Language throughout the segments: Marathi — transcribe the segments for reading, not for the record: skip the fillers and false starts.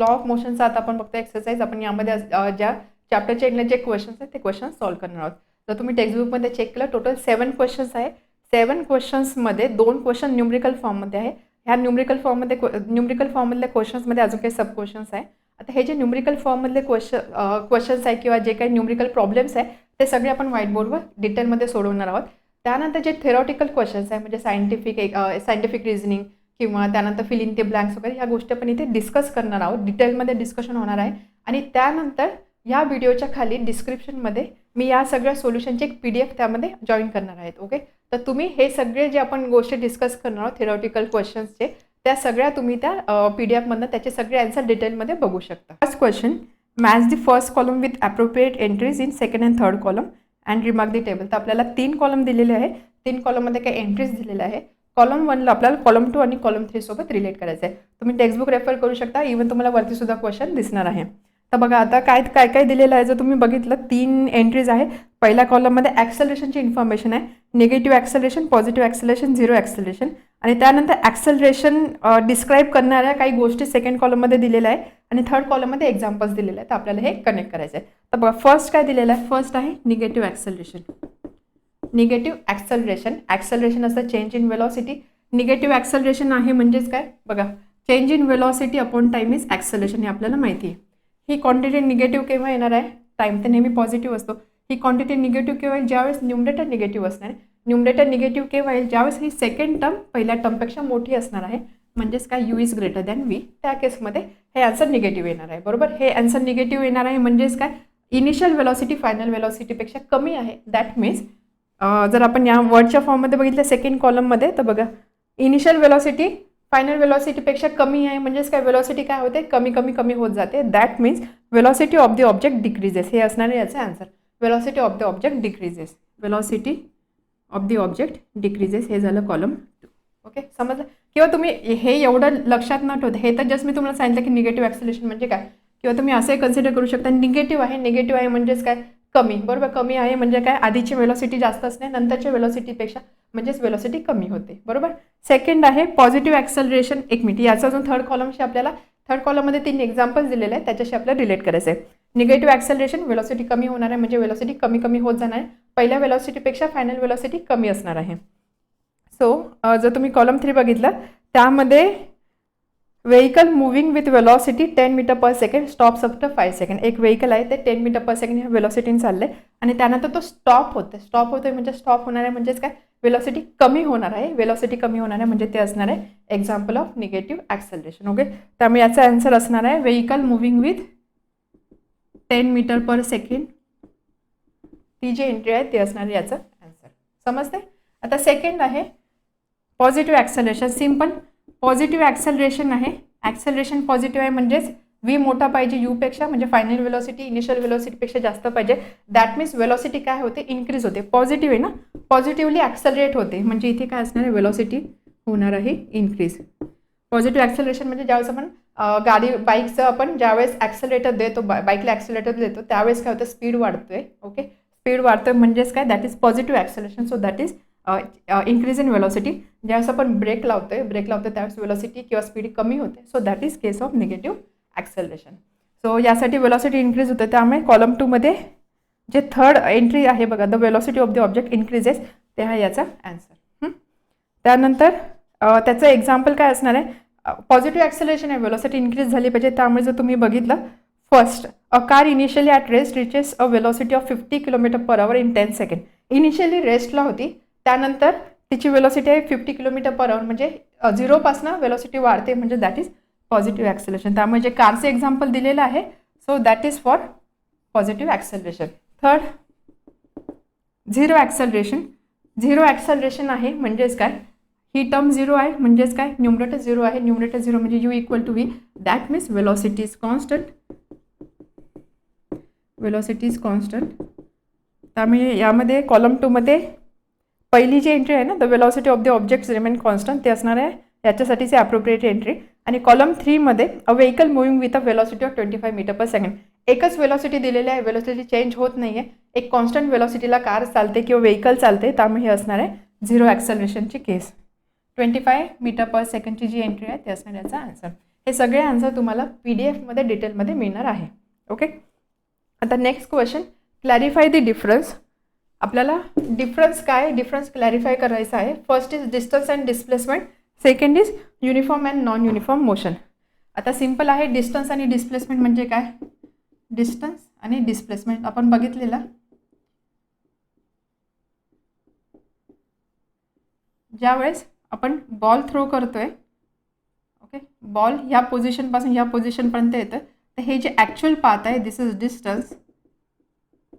लॉ ऑफ मोशनचा आता आपण बघतो एक्सरसाइज. आपण यामध्ये ज्या चॅप्टरच्या एंडला जे क्वेश्चन्स आहेत ते क्वेश्चन सॉल्व्ह करणार आहोत. तर तुम्ही टेक्स्टबुकमध्ये चेक केलं, टोटल 7 क्वेश्चन्स आहे. 7 क्वेश्चन्समध्ये 2 क्वेश्चन न्यूमरिकल फॉर्ममध्ये आहे. ह्या न्यूमरिकल फॉर्ममधल्या क्वेश्चन्समध्ये अजून काही सब क्वेश्चन्स आहे. आता हे जे न्यूमरिकल फॉर्ममधले क्वेश्चन्स आहे किंवा जे काही न्यूमरिकल प्रॉब्लेम्स आहे ते सगळे आपण व्हाईट बोर्डवर डिटेलमध्ये सोडवणार आहोत. त्यानंतर जे थेरॉटिकल क्वेश्चन्स आहे म्हणजे सायंटिफिक रिझनिंग किंवा त्यानंतर फिल इन द ब्लँक्स वगैरे ह्या गोष्टी आपण इथे डिस्कस करणार आहोत. डिटेलमध्ये डिस्कशन होणार आहे. आणि त्यानंतर या व्हिडिओच्या खाली डिस्क्रिप्शनमध्ये मी या सगळ्या सोल्युशनचे एक PDF त्यामध्ये जॉईन करणार आहेत. ओके, तर तुम्ही हे सगळे जे आपण गोष्टी डिस्कस करणार आहोत थेरॉटिकल क्वेश्चन्सचे त्या सगळ्या तुम्ही त्या PDF मधनं त्याचे सगळे आन्सर डिटेलमध्ये बघू शकता. First question, match the first column with appropriate entries in second and third column and remark the table. तर आपल्याला 3 कॉलम दिलेले आहे. 3 कॉलममध्ये काही एंट्रीज दिलेल्या आहे. कॉलम 1ला आपल्याला कॉलम 2 आणि कॉलम 3 सोबत रिलेट करायचं आहे. तुम्ही टेक्स्टबुक रेफर करू शकता. इव्हन तुम्हाला वरती सुद्धा क्वेश्चन दिसणार आहे. तर बघा आता काय दिलेलं आहे. जर तुम्ही बघितलं 3 एंट्रीज आहे. पहिल्या कॉलममध्ये ॲक्सेलरेशनची इन्फॉर्मेशन आहे. Negative acceleration, positive acceleration, zero acceleration. आणि त्यानंतर ॲक्सेलरेशन डिस्क्राईब करणाऱ्या काही गोष्टी सेकंड कॉलममध्ये दिलेल्या आहे आणि थर्ड कॉलममध्ये एक्झाम्पल्स दिलेले आहेत. तर आपल्याला हे कनेक्ट करायचं आहे. तर बघा फर्स्ट काय दिलेलं आहे. फर्स्ट आहे निगेटिव्ह ॲक्सेलरेशन. निगेटिव्ह ॲक्सेलरेशन असतं change in velocity. Negative acceleration आहे म्हणजेच काय बघा, change in velocity upon time is acceleration. हे आपल्याला माहिती आहे. ही क्वांटिटी निगेटिव्ह केव्हा येणार आहे. टाइम तर नेहमी पॉझिटिव्ह असतो. ही क्वांटिटी निगेटिव्ह केव्हा येईल, ज्यावेळेस न्यूमरेटर निगेटिव्ह असणार आहे. न्यूमरेटर निगेटिव्ह केव्हा येईल, ज्यावेळेस ही सेकंड टर्म पहिल्या टर्मपेक्षा मोठी असणार आहे. म्हणजेच काय you is greater than V. त्या केसमध्ये हे आन्सर निगेटिव्ह येणार आहे. बरोबर, हे आन्सर निगेटिव्ह येणार आहे म्हणजेच काय इनिशियल वेलॉसिटी फायनल वेलॉसिटीपेक्षा कमी आहे. दॅट मीन्स जर आपण या वर्डच्या फॉर्ममध्ये बघितलं सेकंड कॉलममध्ये तर बघा इनिशियल वेलॉसिटी फायनल वेलॉसिटीपेक्षा कमी आहे म्हणजेच काय वेलॉसिटी काय होते कमी होत जाते. That means velocity of the object decreases. हे असणार आहे याचं answer. Velocity of the object decreases. Velocity of the object decreases हे झालं कॉलम 2. ओके, समजलं. किंवा तुम्ही हे एवढं लक्षात न ठेवता हे तर जस्ट मी तुम्हाला सांगितलं की निगेटिव्ह ॲक्सेलरेशन म्हणजे काय. किंवा तुम्ही असंही कन्सिडर करू शकता निगेटिव्ह आहे म्हणजेच काय कमी. बरोबर, कमी आहे म्हणजे काय आधीची वेलॉसिटी जास्त असणे नंतरच्या वेलॉसिटीपेक्षा म्हणजेच वेलॉसिटी कमी होते. बरोबर. सेकंड आहे पॉझिटिव्ह ॲक्सेलरेशन. एक मिनिट, याचा अजून थर्ड कॉलमशी आपल्याला थर्ड कॉलममध्ये 3 एक्झाम्पल्स दिलेले आहेत त्याच्याशी आपल्याला रिलेट करायचं आहे. निगेटिव्ह ॲक्सेलरेशन वेलॉसिटी कमी होणार आहे म्हणजे वेलॉसिटी कमी होत जाणार आहे. पहिल्या वेलॉसिटीपेक्षा फायनल वेलॉसिटी कमी असणार आहे. सो जर तुम्ही कॉलम 3 बघितलं त्यामध्ये vehicle moving with velocity 10 metre per second stops after 5 second. एक व्हेकल आहे ते 10 मीटर पर सेकंड ह्या वेलॉसिटीने चाललं आहे आणि त्यानंतर तो स्टॉप होतोय म्हणजे स्टॉप होणार आहे म्हणजेच काय वेलॉसिटी कमी होणार आहे. वेलॉसिटी कमी होणार आहे म्हणजे ते असणार आहे example of negative acceleration. Okay, त्यामुळे याचा आन्सर असणार आहे vehicle moving with 10 metre per second. ती जी एंट्री आहे ते असणार आहे याचं आन्सर. समजते. आता सेकंड आहे positive acceleration. Simple positive acceleration आहे. ॲक्सेलरेशन पॉझिटिव्ह आहे म्हणजेच व्ही मोठा पाहिजे यूपेक्षा म्हणजे फायनल वेलॉसिटी इनिशियल वेलॉसिटीपेक्षा जास्त पाहिजे. दॅट मीन्स वेलॉसिटी काय होते इन्क्रीज होते. पॉझिटिव्ह आहे ना, पॉझिटिव्हली ॲक्सेलरेट होते म्हणजे इथे काय असणार आहे वेलॉसिटी होणार आहे इन्क्रीज. पॉझिटिव्ह ॲक्सेलरेशन म्हणजे ज्यावेळेस आपण बाईकचं आपण ज्यावेळेस ॲक्सेलरेटर देतो बाईकला ॲक्सेलरेटर देतो त्यावेळेस काय होतं स्पीड वाढतोय. ओके, स्पीड वाढतोय म्हणजेच काय that is positive acceleration. So that is increase in velocity. ज्यावेळेस आपण ब्रेक लावतोय त्यावेळेस वेलॉसिटी किंवा स्पीड कमी होते. So that is case of negative acceleration. So यासाठी वेलॉसिटी इन्क्रीज होते त्यामुळे कॉलम 2 मध्ये जे थर्ड एंट्री आहे बघा the velocity of the object increases ते आहे याचा आन्सर. त्यानंतर त्याचं एक्झाम्पल काय असणार आहे पॉझिटिव्ह ॲक्सेलरेशन आहे वेलॉसिटी इन्क्रीज झाली पाहिजे. त्यामुळे जर तुम्ही बघितलं first a car initially at rest reaches a velocity of 50 km/h in 10 second. Initially रेस्टला होती त्यानंतर तिची वेलॉसिटी आहे 50 km/h म्हणजे 0 वेलॉसिटी वाढते म्हणजे दॅट इज पॉझिटिव्ह ॲक्सेलरेशन. त्यामुळे जे कारचे एक्झाम्पल दिलेलं आहे so that is for positive acceleration. Third zero acceleration. Zero acceleration आहे म्हणजेच काय ही टर्म 0 आहे म्हणजेच काय न्यूमरेटर 0 आहे. न्यूमरेटर 0 म्हणजे u equal to v. That means velocity is constant. Velocity is constant. त्यामुळे यामध्ये कॉलम 2 मध्ये पहिली जी एंट्री आहे ना the velocity of the objects remain constant ते असणार आहे याच्यासाठीचे ॲप्रोप्रिएट एंट्री. आणि कॉलम 3 मध्ये a vehicle moving with a velocity of 25 metre per second. एकच वेलॉसिटी दिलेली आहे वेलॉसिटी चेंज होत नाही आहे. एक कॉन्स्टंट वेलॉसिटीला कार चालते किंवा व्हेकल चालते त्यामुळे हे असणार आहे झिरो ॲक्सेलरेशनची केस. 25 मीटर पर सेकंडची जी एंट्री आहे ते असणार याचा आन्सर. हे सगळे आन्सर तुम्हाला PDF मध्ये डिटेलमध्ये मिळणार आहे. ओके, आता next question, clarify the difference. आपल्याला डिफरन्स काय, डिफरन्स क्लॅरिफाय करायचा आहे. First is distance and displacement, second is uniform and non uniform motion. आता सिम्पल आहे, डिस्टन्स आणि डिस्प्लेसमेंट म्हणजे काय. डिस्टन्स आणि डिस्प्लेसमेंट आपण बघितलेला, ज्यावेळेस आपण बॉल थ्रो करतोय, ओके, बॉल ह्या पोझिशनपासून ह्या पोझिशनपर्यंत येतं, तर हे जे ॲक्च्युअल पाथ आहे दिस इज डिस्टन्स,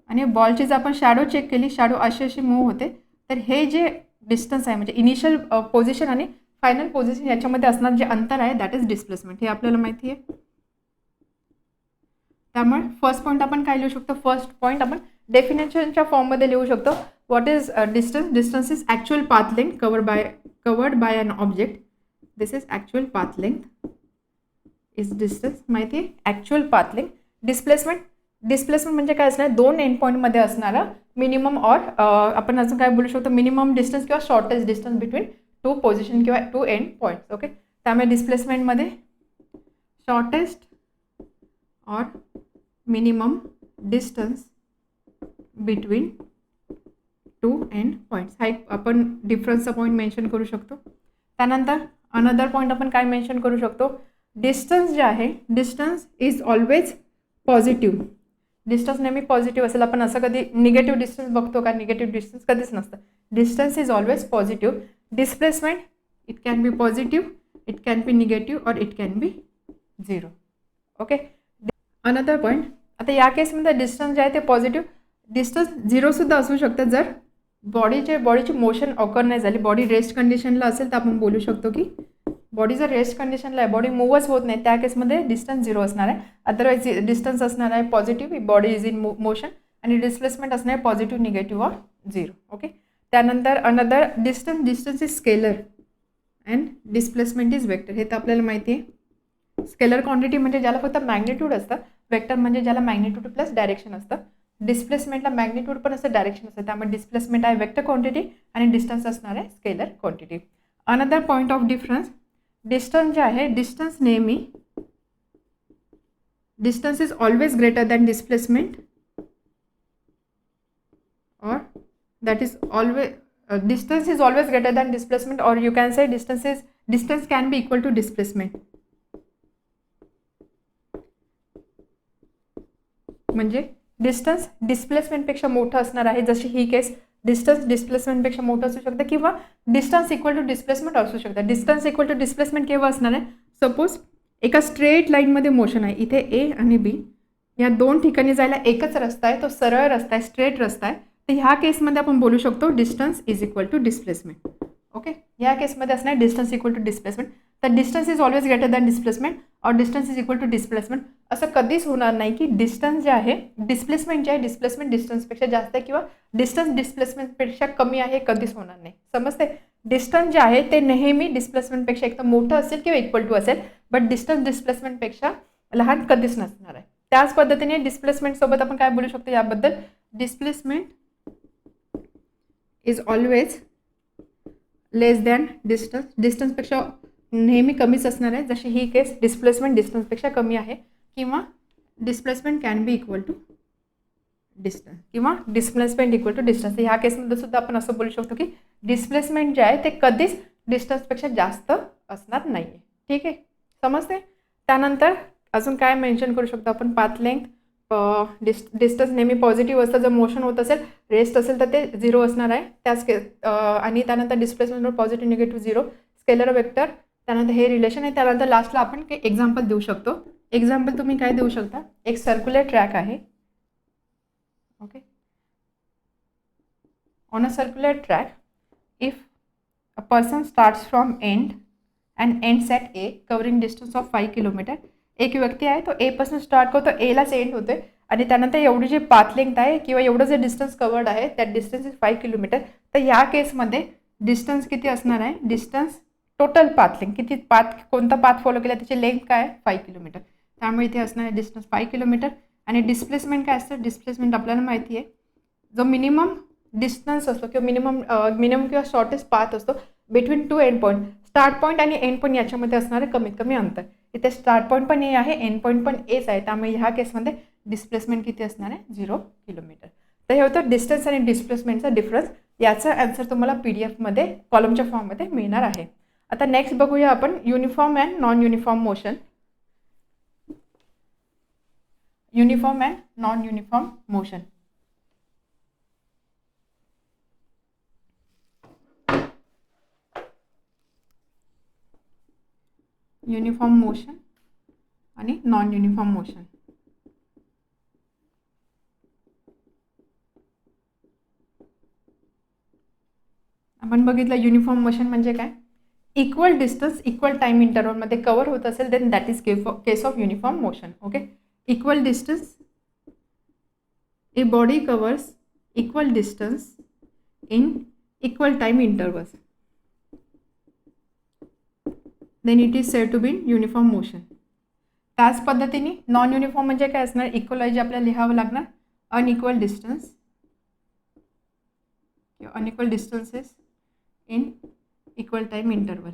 आणि बॉलची जर आपण शॅडो चेक केली, शॅडो अशी अशी मूव्ह होते, तर हे जे डिस्टन्स आहे म्हणजे इनिशियल पोझिशन आणि फायनल पोझिशन याच्यामध्ये असणार जे अंतर आहे दॅट इज डिस्प्लेसमेंट. हे आपल्याला माहिती आहे. त्यामुळे फर्स्ट पॉईंट आपण काय लिहू शकतो, फर्स्ट पॉईंट आपण डेफिनेशनच्या फॉर्ममध्ये लिहू शकतो. What is distance, distance is actual path length covered by an object. This is actual path length is distance, माहिती आहे, actual path length. Displacement, displacement म्हणजे काय असणार, दोन एंड पॉईंटमध्ये असणारा मिनिमम ऑर आपण अजून काय बोलू शकतो, मिनिमम डिस्टन्स किंवा shortest distance between two position किंवा टू एंड पॉईंट्स. ओके, त्यामुळे डिस्प्लेसमेंटमध्ये शॉर्टेस्ट और minimum distance between two end points, हा एक आपण डिफरन्सचा पॉईंट मेन्शन करू शकतो. त्यानंतर अनदर पॉईंट आपण काय मेन्शन करू शकतो, डिस्टन्स जे आहे, distance is always positive. Distance नेहमी पॉझिटिव्ह असेल. आपण असं कधी निगेटिव्ह डिस्टन्स बघतो का, निगेटिव्ह डिस्टन्स कधीच नसतं. Distance is always positive. Displacement it can be positive, it can be negative और it can be zero. Okay, another point, आता या केसमध्ये डिस्टन्स जे आहे ते पॉझिटिव्ह, डिस्टन्स झिरोसुद्धा असू शकतं जर बॉडीची मोशन ऑकर नाही झाली, बॉडी रेस्ट कंडिशनला असेल तर आपण बोलू शकतो की बॉडी जर रेस्ट कंडिशनला आहे, बॉडी मूव्हच होत नाही, त्या केसमध्ये डिस्टन्स झिरो असणार आहे. अदरवाईज डिस्टन्स असणार आहे positive, body is in motion, आणि डिस्प्लेसमेंट असणार आहे पॉझिटिव्ह, निगेटिव्ह और झिरो. ओके, त्यानंतर another distance, distance is scalar and displacement is vector. हे तर आपल्याला माहिती आहे. स्केलर क्वांटिटी म्हणजे ज्याला फक्त मॅग्निट्यूड असतं, वेक्टर म्हणजे ज्याला मॅग्निट्यूड प्लस डायरेक्शन असतं. डिस्प्लेसमेंटला मॅग्निट्यूड पण असतं, डायरेक्शन असतं, त्यामुळे डिस्प्लेसमेंट आहे वेक्टर क्वांटिटी आणि डिस्टन्स असणार आहे scalar quantity. Another point of difference, distance जे आहे, डिस्टन्स नेहमी, distance is always greater than displacement, और that is always distance is always greater than displacement, or you can say distance can be equal to displacement. म्हणजे डिस्टन्स डिस्प्लेसमेंट पेक्षा मोठं असणार आहे, जशी ही केस डिस्टन्स डिस्प्लेसमेंट पेक्षा मोठं असू शकतं, किंवा डिस्टन्स इक्वल टू डिस्प्लेसमेंट असू शकतं. डिस्टन्स इक्वल टू डिस्प्लेसमेंट केव्हा असणार आहे, सपोज एका स्ट्रेट लाईनमध्ये मोशन आहे, इथे ए आणि बी या दोन ठिकाणी जायला एकच रस्ता आहे, तो सरळ रस्ता आहे, स्ट्रेट रस्ता आहे, तर ह्या केसमध्ये आपण बोलू शकतो distance is equal to displacement. Okay, या केसमध्ये असणार डिस्टन्स इक्वल टू डिस्प्लेसमेंट. तर distance is always greater than displacement और distance is equal to displacement. असं कधीच होणार नाही की डिस्टन्स जे आहे, डिस्प्लेसमेंट जे आहे, डिस्प्लेसमेंट डिस्टन्सपेक्षा जास्त आहे किंवा डिस्टन्स डिस्प्लेसमेंटपेक्षा कमी आहे, कधीच होणार नाही. समजते, डिस्टन्स जे आहे ते नेहमी डिस्प्लेसमेंटपेक्षा एक तर मोठं असेल किंवा इक्वल टू असेल, बट डिस्टन्स डिस्प्लेसमेंटपेक्षा लहान कधीच नसणार आहे. त्याच पद्धतीने डिस्प्लेसमेंट सोबत आपण काय बोलू शकतो याबद्दल, displacement is always less than distance, डिस्टन्सपेक्षा नेहमी कमीच असणार आहे, जशी ही केस डिस्प्लेसमेंट डिस्टन्सपेक्षा कमी आहे, किंवा displacement can be equal to distance, किंवा डिस्प्लेसमेंट इक्वल टू डिस्टन्स. ह्या केसमध्ये सुद्धा आपण असं बोलू शकतो की डिस्प्लेसमेंट जे आहे ते कधीच डिस्टन्सपेक्षा जास्त असणार नाही आहे. ठीक आहे, समजते. त्यानंतर अजून काय मेन्शन करू शकतो आपण, पाथ लेंथ, डिस्टन्स नेहमी पॉझिटिव्ह असतं, जर मोशन होत असेल, रेस्ट असेल तर ते झिरो असणार आहे त्याच आणि त्यानंतर displacement positive negative zero, scalar vector, त्यानंतर हे रिलेशन आहे. त्यानंतर लास्टला आपण काही एक्झाम्पल देऊ शकतो. एक्झाम्पल तुम्ही काय देऊ शकता, एक सर्क्युलर ट्रॅक आहे. Okay, on a circular track if a person starts from end and ends at a covering distance of 5 kilometre. एक व्यक्ती आहे, तो ए पासून स्टार्ट करतो, एलाच एंड होतोय, आणि त्यानंतर एवढी जी पाथ लेंथ आहे किंवा एवढं जे डिस्टन्स कवर्ड आहे त्यात डिस्टन्स इज 5 किलोमीटर. तर या केसमध्ये डिस्टन्स किती असणार आहे, डिस्टन्स टोटल पाथ लेंथ किती, पाथ कोणता पाथ फॉलो केला त्याची लेंथ काय आहे 5 किलोमीटर. त्यामुळे इथे असणार आहे डिस्टन्स 5 किलोमीटर. आणि डिस्प्लेसमेंट काय असतं, डिस्प्लेसमेंट आपल्याला माहिती आहे, जो मिनिमम डिस्टन्स असतो किंवा मिनिमम किंवा शॉर्टेस्ट पाथ असतो between two end point. Start point आणि एंड पॉईंट याच्यामध्ये असणारे कमीत कमी अंतर. इथे स्टार्ट पॉईंट पण ए आहे, एंड पॉईंट पण एच आहे, त्यामुळे ह्या केसमध्ये डिस्प्लेसमेंट किती असणार आहे 0 किलोमीटर. तर हे होतं डिस्टन्स आणि डिस्प्लेसमेंटचा डिफरन्स. याचा आन्सर तुम्हाला PDF मध्ये कॉलमच्या फॉर्ममध्ये मिळणार आहे. आता नेक्स्ट बघूया आपण uniform and non uniform motion. Uniform and non uniform motion. Uniform motion आणि नॉन युनिफॉर्म मोशन. आपण बघितलं युनिफॉर्म मोशन म्हणजे काय, इक्वल डिस्टन्स इक्वल टाइम इंटरवलमध्ये कव्हर होत असेल then that is case of uniform motion. Okay, equal distance, a body covers equal distance in equal time intervals, then it is said to be uniform motion. त्याच पद्धतीने नॉन युनिफॉर्म म्हणजे काय असणार, इक्वल जे आपल्याला लिहावं लागणार, अनइक्वल डिस्टन्स किंवा unequal distances in equal time interval,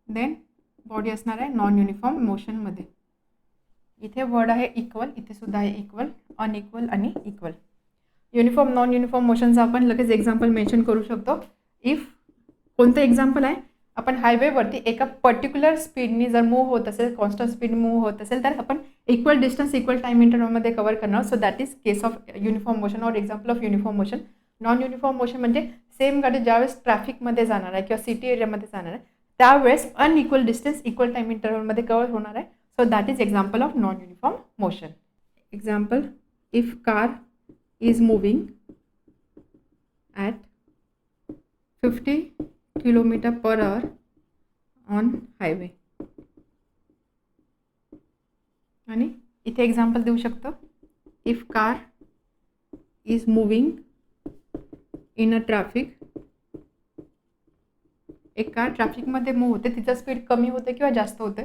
then body असणार आहे नॉन युनिफॉर्म मोशनमध्ये. इथे वर्ड आहे इक्वल, इथे सुद्धा आहे इक्वल, अनइक्वल आणि इक्वल. युनिफॉर्म नॉन युनिफॉर्म मोशनचं आपण लगेच एक्झाम्पल मेन्शन करू शकतो. इफ कोणतं एक्झाम्पल आहे, आपण हायवेवरती एका पर्टिक्युलर स्पीडनी जर मूव्ह होत असेल, कॉन्स्टंट स्पीड मूव्ह होत असेल, तर आपण इक्वल डिस्टन्स इक्वल टाइम इंटरवलमध्ये कव्हर करणार. So that is case of uniform motion और example of uniform motion. Non uniform motion म्हणजे सेम गाडी ज्यावेळेस ट्रॅफिकमध्ये जाणार आहे किंवा सिटी एरियामध्ये जाणार आहे त्यावेळेस अनइक्वल डिस्टन्स इक्वल टाइम इंटरवलमध्ये कव्हर होणार आहे. So that is example of non uniform motion. Example, if car is moving at 50 km/h on highway. आणि इथे एक्झाम्पल देऊ शकतो, if car is moving in a traffic, एक कार ट्रॅफिकमध्ये मूव्ह होते, तिचं स्पीड कमी होते किंवा जास्त होते,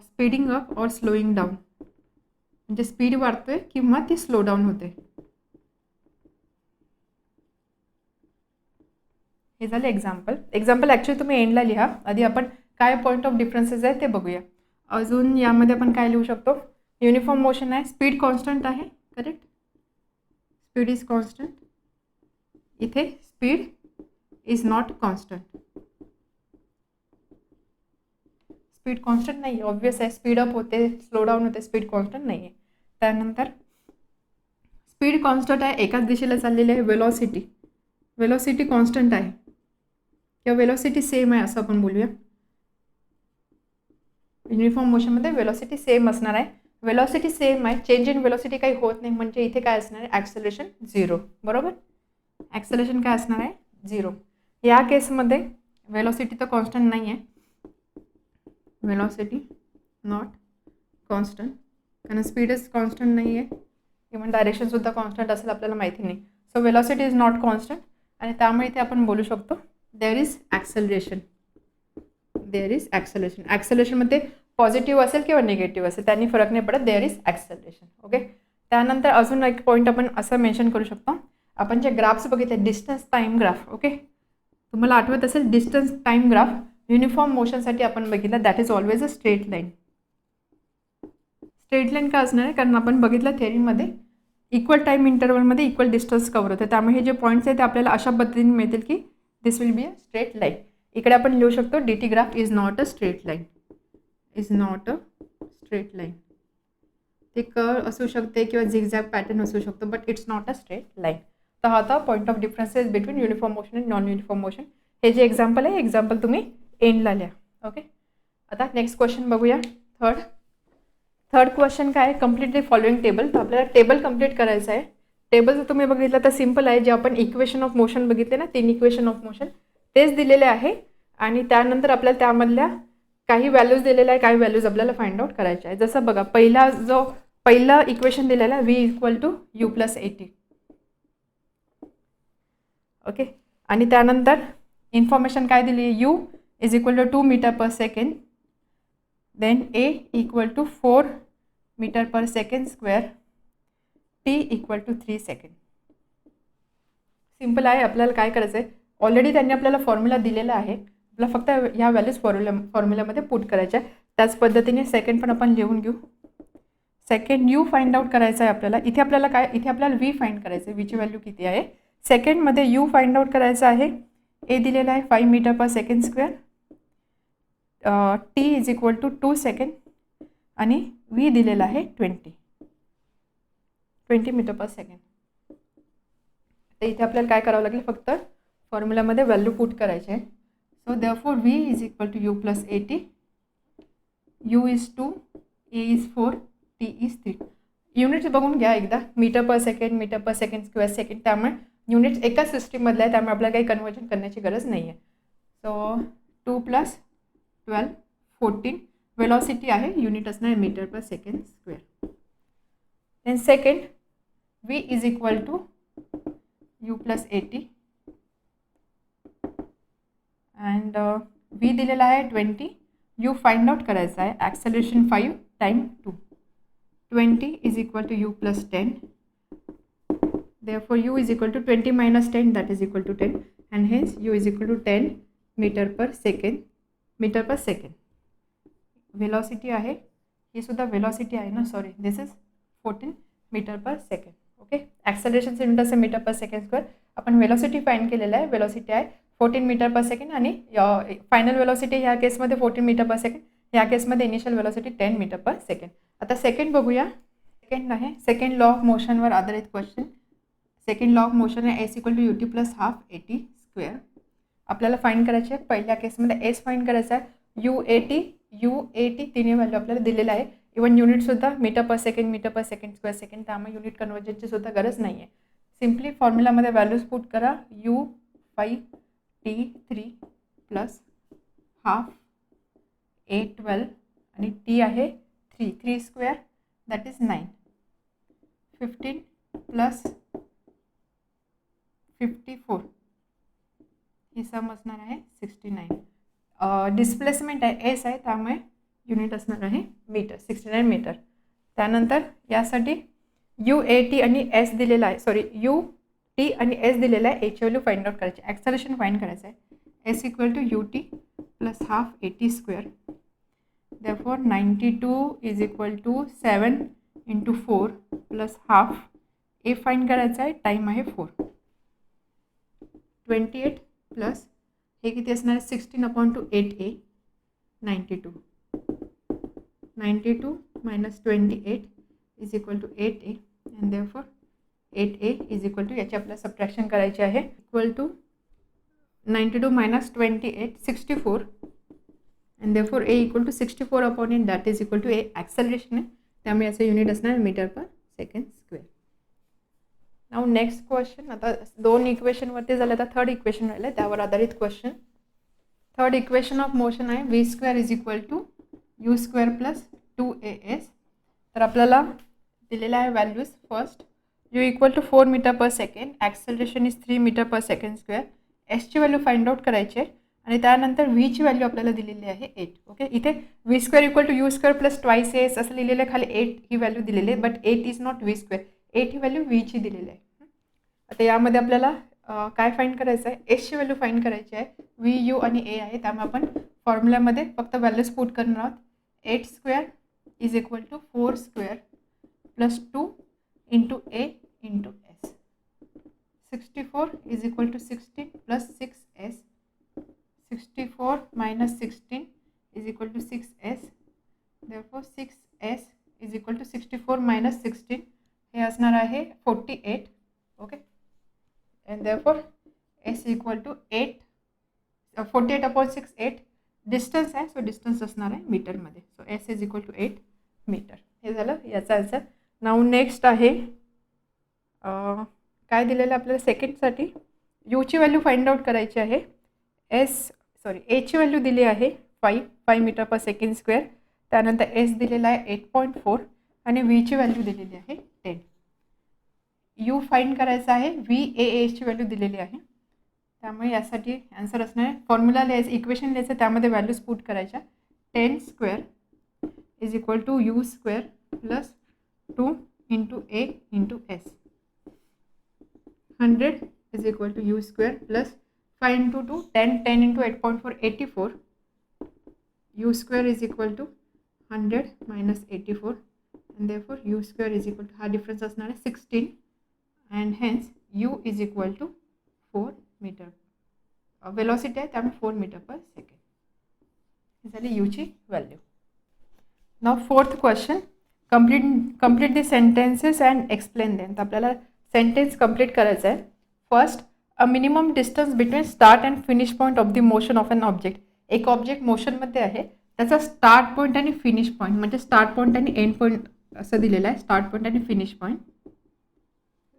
स्पीडिंग अप और स्लोईंग डाऊन, म्हणजे स्पीड वाढतोय किंवा ती स्लो डाऊन होते. हे झालं एक्झाम्पल. एक्झाम्पल ॲक्च्युली तुम्ही एंडला लिहा, आधी आपण काय पॉईंट ऑफ डिफरन्सेस आहे ते बघूया. अजून यामध्ये आपण काय लिहू शकतो, युनिफॉर्म मोशन आहे, स्पीड कॉन्स्टंट आहे, करेक्ट, स्पीड इज कॉन्स्टंट. इथे speed is not constant, speed constant नाही आहे, ऑब्वियस आहे, स्पीड अप होते स्लो डाऊन होते, स्पीड कॉन्स्टंट नाही आहे. त्यानंतर स्पीड कॉन्स्टंट आहे, एकाच दिशेला चाललेली आहे. वेलॉसिटी, वेलॉसिटी कॉन्स्टंट आहे किंवा वेलॉसिटी सेम आहे असं आपण बोलूया. युनिफॉर्म मोशनमध्ये वेलॉसिटी सेम असणार आहे. वेलॉसिटी सेम आहे, चेंज इन वेलॉसिटी काही होत नाही, म्हणजे इथे काय असणार आहे, ॲक्सेलरेशन 0. बरोबर, ॲक्सेलरेशन काय असणार आहे 0. या केसमध्ये वेलॉसिटी तर कॉन्स्टंट नाही आहे, वेलॉसिटी नॉट कॉन्स्टंट, कारण स्पीडच कॉन्स्टंट नाही आहे, इव्हन डायरेक्शनसुद्धा कॉन्स्टंट असेल आपल्याला माहिती नाही. So velocity is not constant आणि त्यामुळे इथे आपण बोलू शकतो there is acceleration, there is acceleration. ॲक्सेलरेशनमध्ये पॉझिटिव्ह असेल किंवा निगेटिव्ह असेल त्यांनी फरक नाही पडत, देअर इज ॲक्सेलरेशन. ओके, त्यानंतर अजून एक पॉईंट आपण असं मेन्शन करू शकतो, आपण जे ग्राफ्स बघितले डिस्टन्स टाईम ग्राफ, ओके, तुम्हाला आठवत असेल डिस्टन्स टाईम ग्राफ युनिफॉर्म मोशनसाठी आपण बघितलं, that is always a straight line. Straight line का असणार आहे, कारण आपण बघितलं थेअरीमध्ये इक्वल टाईम इंटरवलमध्ये इक्वल डिस्टन्स कव्हर होते, त्यामुळे हे जे पॉईंट्स आहेत ते आपल्याला अशा पद्धतीने मिळतील की this will be a straight line. इकडे आपण लिहू शकतो DT graph is not a straight line, is not a straight line. ते कर्व असू शकते किंवा झिगझॅग पॅटर्न असू शकतो, but it's not a straight line. तर हा होता point of differences between uniform motion आणि नॉन युनिफॉर्म मोशन. हे जे एक्झाम्पल आहे, एक्झाम्पल तुम्ही एंडला लिहा. ओके, आता नेक्स्ट क्वेश्चन बघूया. थर्ड क्वेश्चन काय आहे, कंप्लीट द फॉलोइंग टेबल. तर आपल्याला टेबल कंप्लीट करायचं आहे. टेबल जर तुम्ही बघितलं तर सिम्पल आहे, जे आपण इक्वेशन ऑफ मोशन बघितले ना, 3 इक्वेशन ऑफ मोशन तेच दिलेले आहे आणि त्यानंतर आपल्याला त्यामधल्या काही व्हॅल्यूज दिलेल्या आहे, काही व्हॅल्यूज आपल्याला फाइंड आउट करायचे आहे. जसं बघा, पहिला इक्वेशन दिलेला आहे V = U + AT. ओके, आणि त्यानंतर इन्फॉर्मेशन काय दिली, U = 2 m/s, then A = 4 m/s², T = 3 second. Simple आहे. आपल्याला काय करायचं आहे, ऑलरेडी त्यांनी आपल्याला फॉर्म्युला दिलेला आहे, आपल्याला फक्त ह्या व्हॅल्यूज फॉर्म्युल्यामध्ये पुट करायच्या. त्याच पद्धतीने सेकंड पण आपण लिहून घेऊ. सेकंड यू फाइंड आउट करायचं आहे आपल्याला. इथे आपल्याला काय, इथे आपल्याला व्ही फाइंड करायचं आहे, व्हीची व्हॅल्यू किती आहे. सेकंडमध्ये यू फाइंड आउट करायचं आहे. ए दिलेला आहे 5 metre per second square, t is equal to 2 second आणि व्ही दिलेला आहे 20 मीटर पर सेकंड. तर इथे आपल्याला काय करावं लागेल, फक्त फॉर्म्युलामध्ये व्हॅल्यू पुट करायचे आहे. So therefore v is equal to u plus 80, u is 2, a is 4, t is 3. Units बघून घ्या एकदा, metre per second square second, त्यामुळे युनिट्स एकाच सिस्टीममधले आहे, त्यामुळे आपल्याला काही कन्वर्जन करण्याची गरज नाही आहे. सो 2 + 12 14 वेलॉसिटी आहे, युनिट असणार आहे metre per second square. Then second v is equal to u plus 80 and v दिलेला आहे 20, यू फाइंड आउट करायचा आहे. Acceleration 5 time 2, 20 is equal to u plus 10. Therefore, u is equal to 20 minus 10, that is equal to 10, and hence u is equal to 10 meter per second. Velocity आहे, हे सुद्धा velocity आहे ना, sorry, this is 14 metre per second. Okay, acceleration unit असेल मीटर पर सेकंड स्क्वेअर. आपण वेलॉसिटी फाइंड केलेला आहे, वेलॉसिटी आहे 14 मीटर पर सेकंड आणि फायनल वेलॉसिटी ह्या केसमध्ये 14 मीटर पर सेकंड, ह्या केसमध्ये initial velocity 10 metre per second. आता सेकंड बघूया. सेकंड आहे सेकंड लॉ ऑफ मोशनवर आधारित question. Second law of motion आहे S equal to UT plus half AT square. आपल्याला फाइंड करायचे आहे. पहिल्या केसमध्ये एस फाइंड करायचा आहे. UAT तिन्ही व्हॅल्यू आपल्याला दिलेलं आहे. Even युनिटसुद्धा metre per second square second, त्यामुळे युनिट कन्वर्जनची सुद्धा गरज नाही आहे. सिम्पली फॉर्म्युलामध्ये व्हॅल्यूज पुट करा. U5 T3 plus half A12 आणि T आहे 3 स्क्वेअर दॅट इज 9. 15 प्लस 54 ही सम असणार आहे 69. डिस्प्लेसमेंट आहे एस आहे, त्यामुळे युनिट असणार आहे मीटर, 69 मीटर. त्यानंतर यासाठी UAT आणि एस दिलेला आहे, सॉरी UT आणि एस दिलेला आहे. एच व्हॅल्यू फाइंड आउट करायची, ॲक्सेलरेशन फाइंड करायचं आहे. S equal to UT plus half AT square. Therefore 92 is equal to 7 × 4 plus half. A find करायचा आहे, टाईम आहे 4. 28 प्लस हे किती असणार आहे 16/8A 92. 92 minus 28 is equal to 8A and therefore 8A is equal to, याची आपल्याला सबट्रॅक्शन करायची आहे, equal to 92 minus 28 64 and therefore A equal to 64/8 that is equal to A acceleration आहे, त्यामुळे याचं युनिट असणार metre per second square. Now next question. आता 2 इक्वेशनवरती झालं, आता थर्ड इक्वेशन राहिलं, त्यावर आधारित question. Third equation of motion आहे V square is equal to you square plus 2AS. तर आपल्याला दिलेला आहे values. First U equal to 4 metre per second, acceleration is 3 metre per second square. एसची व्हॅल्यू फाइंड आउट करायची आहे आणि त्यानंतर व्हीची व्हॅल्यू आपल्याला दिलेली आहे 8. ओके, इथे V square equal to you square plus twice S असं लिहिलेलं आहे, खाली 8 ही व्हॅल्यू दिलेली आहे, but 8 is not V square. 8 ही व्हॅल्यू व्हीची दिलेली आहे. आता यामध्ये आपल्याला काय फाइंड करायचं आहे, एसची व्हॅल्यू फाइंड करायची आहे. व्ही यू आणि ए आहे, त्यामुळे आपण फॉर्म्युल्यामध्ये फक्त व्हॅल्यूज पुट करणार आहोत. 8 square is equal to 4 square plus 2 × A × S. 64 is equal to 16 plus 6S. 64 minus 16 is equal to 6S. Therefore 6S is equal to 64 minus 16 हे असणार आहे 48. Okay, and therefore S equal to 8 48/6 8 distance आहे, सो डिस्टन्स असणार आहे मीटरमध्ये. So S is equal to 8 metre. हे झालं याचा आन्सर. नाऊ नेक्स्ट आहे काय दिलेलं आपल्याला सेकंडसाठी. यूची व्हॅल्यू फाइंड आउट करायची आहे. एची व्हॅल्यू दिली आहे 5 मीटर पर सेकंड स्क्वेअर. त्यानंतर एस दिलेला आहे 8.4 आणि व्हीची व्हॅल्यू दिलेली आहे 10. यू फाइंड करायचा आहे. VAAची व्हॅल्यू दिलेली आहे, त्यामुळे यासाठी आन्सर असणार आहे. फॉर्म्युला लिहायचं, इक्वेशन लिहायचं, त्यामध्ये व्हॅल्यूज पुट करायच्या. 10 square is equal to you square plus 2 × A × S. 100 is equal to you square plus 5 into 2 10, 10 into 8.4 84, u square is equal to 100 minus 84, and therefore u square is equal to, हा difference असणार आहे 16, and hence u is equal to 4 meter. Velocity आहे त्यामुळे 4 meter per second. ही झाली u ची value. Now fourth question, complete the sentences and explain them. तर आपल्याला सेंटेन्स कंप्लीट करायचं आहे. First, a minimum distance between start and finish point of the motion of an object. एक ऑब्जेक्ट मोशनमध्ये आहे, त्याचा स्टार्ट पॉईंट आणि फिनिश पॉईंट, म्हणजे स्टार्ट पॉईंट आणि एंड पॉईंट असं दिलेलं आहे, स्टार्ट पॉईंट आणि finish point.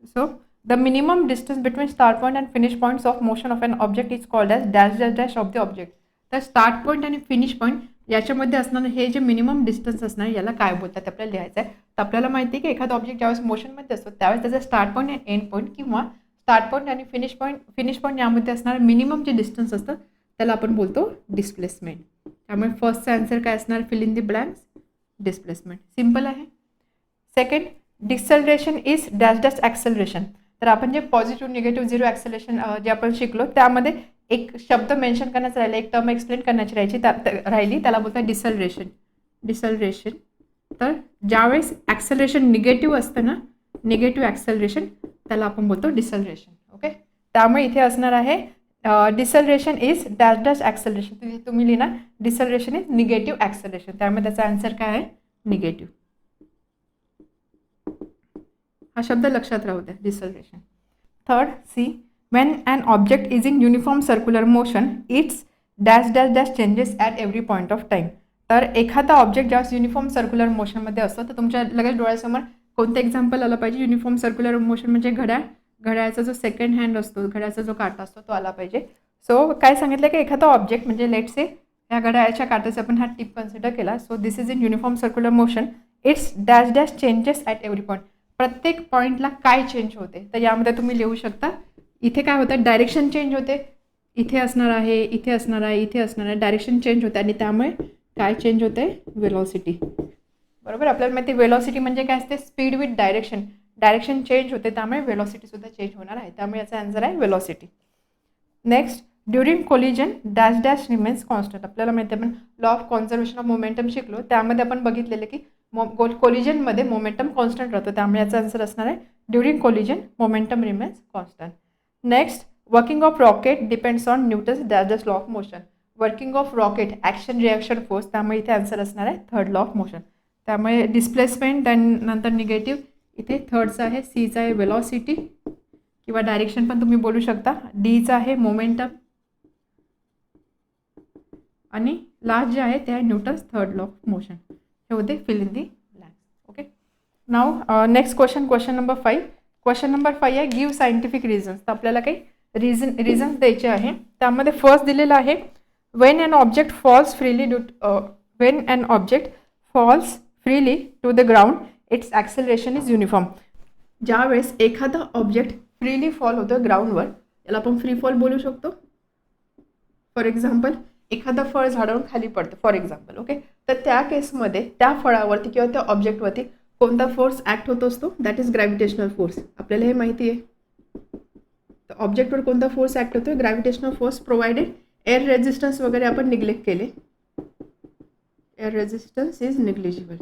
So the minimum distance between start point and finish points of motion of an object is called as dash dash dash of the object. तर स्टार्ट पॉईंट आणि फिनिश पॉईंट याच्यामध्ये असणारं हे जे मिनिमम डिस्टन्स असणार याला काय बोलतात आपल्याला लिहायचं आहे. तर आपल्याला माहिती आहे की एखादा ऑब्जेक्ट ज्यावेळेस मोशनमध्ये असतो त्यावेळेस त्याचा स्टार्ट पॉईंट आणि एंड पॉईंट किंवा स्टार्ट पॉईंट आणि फिनिश पॉईंट यामध्ये असणारं मिनिमम जे डिस्टन्स असतं त्याला आपण बोलतो डिस्प्लेसमेंट. त्यामुळे फर्स्टचा आन्सर काय असणार, fill in the blanks, displacement. Simple आहे. Second, deceleration is dash dash acceleration. तर आपण जे पॉझिटिव्ह निगेटिव्ह झिरो ॲक्सेलरेशन जे आपण शिकलो त्यामध्ये एक शब्द मेन्शन करण्याचं राहिला, एक टर्म एक्सप्लेन करण्याची राहिली, त्याला बोलतात डिसेलरेशन. डिसेलरेशन. तर ज्यावेळेस ॲक्सेलरेशन निगेटिव्ह असतं ना, निगेटिव्ह ॲक्सेलरेशन, त्याला आपण बोलतो डिसेलरेशन. ओके. त्यामुळे इथे असणार आहे deceleration is dash dash acceleration. तुम्ही लिहिना डिसेलरेशन इज निगेटिव्ह ॲक्सेलरेशन. त्यामुळे त्याचा आन्सर काय आहे, निगेटिव्ह. हा शब्द लक्षात राहू द्या, deceleration. Third, C, when an object is in uniform circular motion its dash dash dash changes at every point of time. तर एखादा ऑब्जेक्ट ज्यावेळेस युनिफॉर्म सर्क्युलर मोशनमध्ये असतो तर तुमच्या लगेच डोळ्यासमोर कोणतं एक्झाम्पल आलं पाहिजे, युनिफॉर्म सर्क्युलर मोशन म्हणजे घड्याळाचा जो सेकंड हँड असतो, घड्याळाचा जो काटा असतो तो आला पाहिजे. सो काय सांगितलं की एखादा ऑब्जेक्ट म्हणजे लेट्स से या घड्याळाच्या काटाचा आपण हा टिप कन्सिडर केला. So this is in uniform circular motion it's dash dash changes at every point. प्रत्येक पॉईंटला काय चेंज होते तर यामध्ये तुम्ही लिहू शकता. इथे काय होतं, डायरेक्शन चेंज होते, इथे असणार आहे, इथे असणार आहे, इथे असणार आहे, डायरेक्शन चेंज होते आणि त्यामुळे काय चेंज होते, वेलॉसिटी. बरोबर. आपल्याला माहिती वेलॉसिटी म्हणजे काय असते, speed with direction. Direction change होते त्यामुळे वेलॉसिटीसुद्धा चेंज होणार आहे. त्यामुळे याचा आन्सर आहे velocity. Next, during collision dash dash remains constant. आपल्याला माहिती आहे आपण law of conservation of momentum शिकलो, त्यामध्ये आपण बघितलेलं की कोलिजनमध्ये मोमेंटम कॉन्स्टंट राहतो. त्यामुळे याचा आन्सर असणार आहे during collision momentum remains constant. Next, working of rocket depends on Newton's dash dash law of motion. Working of rocket action reaction force, त्यामुळे इथे आन्सर असणार आहे थर्ड लॉ ऑफ मोशन. त्यामुळे डिस्प्लेसमेंट नंतर निगेटिव्ह, इथे थर्डचा आहे सीचा आहे वेलॉसिटी किंवा डायरेक्शन पण तुम्ही बोलू शकता. डीचा आहे मोमेंटम आणि लास्ट जे आहे ते आहे Newton's third law of motion. हे होते fill in the blanks. Okay. नाव next question number 5. Question number 5 आहे गिव्ह सायंटिफिक रिझन्स. तर आपल्याला काही रिझन्स द्यायचे आहे. त्यामध्ये फर्स्ट दिलेलं आहे when an object falls freely to the ground its acceleration is uniform. ज्यावेळेस एखादा ऑब्जेक्ट फ्रीली फॉल होतं ग्राउंडवर, याला आपण फ्री फॉल बोलू शकतो. फॉर एक्झाम्पल एखादं फळ झाडावरून खाली पडतं फॉर एक्झाम्पल. ओके. तर त्या केसमध्ये त्या फळावरती किंवा त्या ऑब्जेक्टवरती कोणता फोर्स ॲक्ट होत असतो, दॅट इज ग्रॅव्हिटेशनल फोर्स. आपल्याला हे माहिती आहे. तर ऑब्जेक्टवर कोणता फोर्स ॲक्ट होतो, gravitational force provided air resistance वगैरे आपण निग्लेक्ट केले. Air resistance is negligible.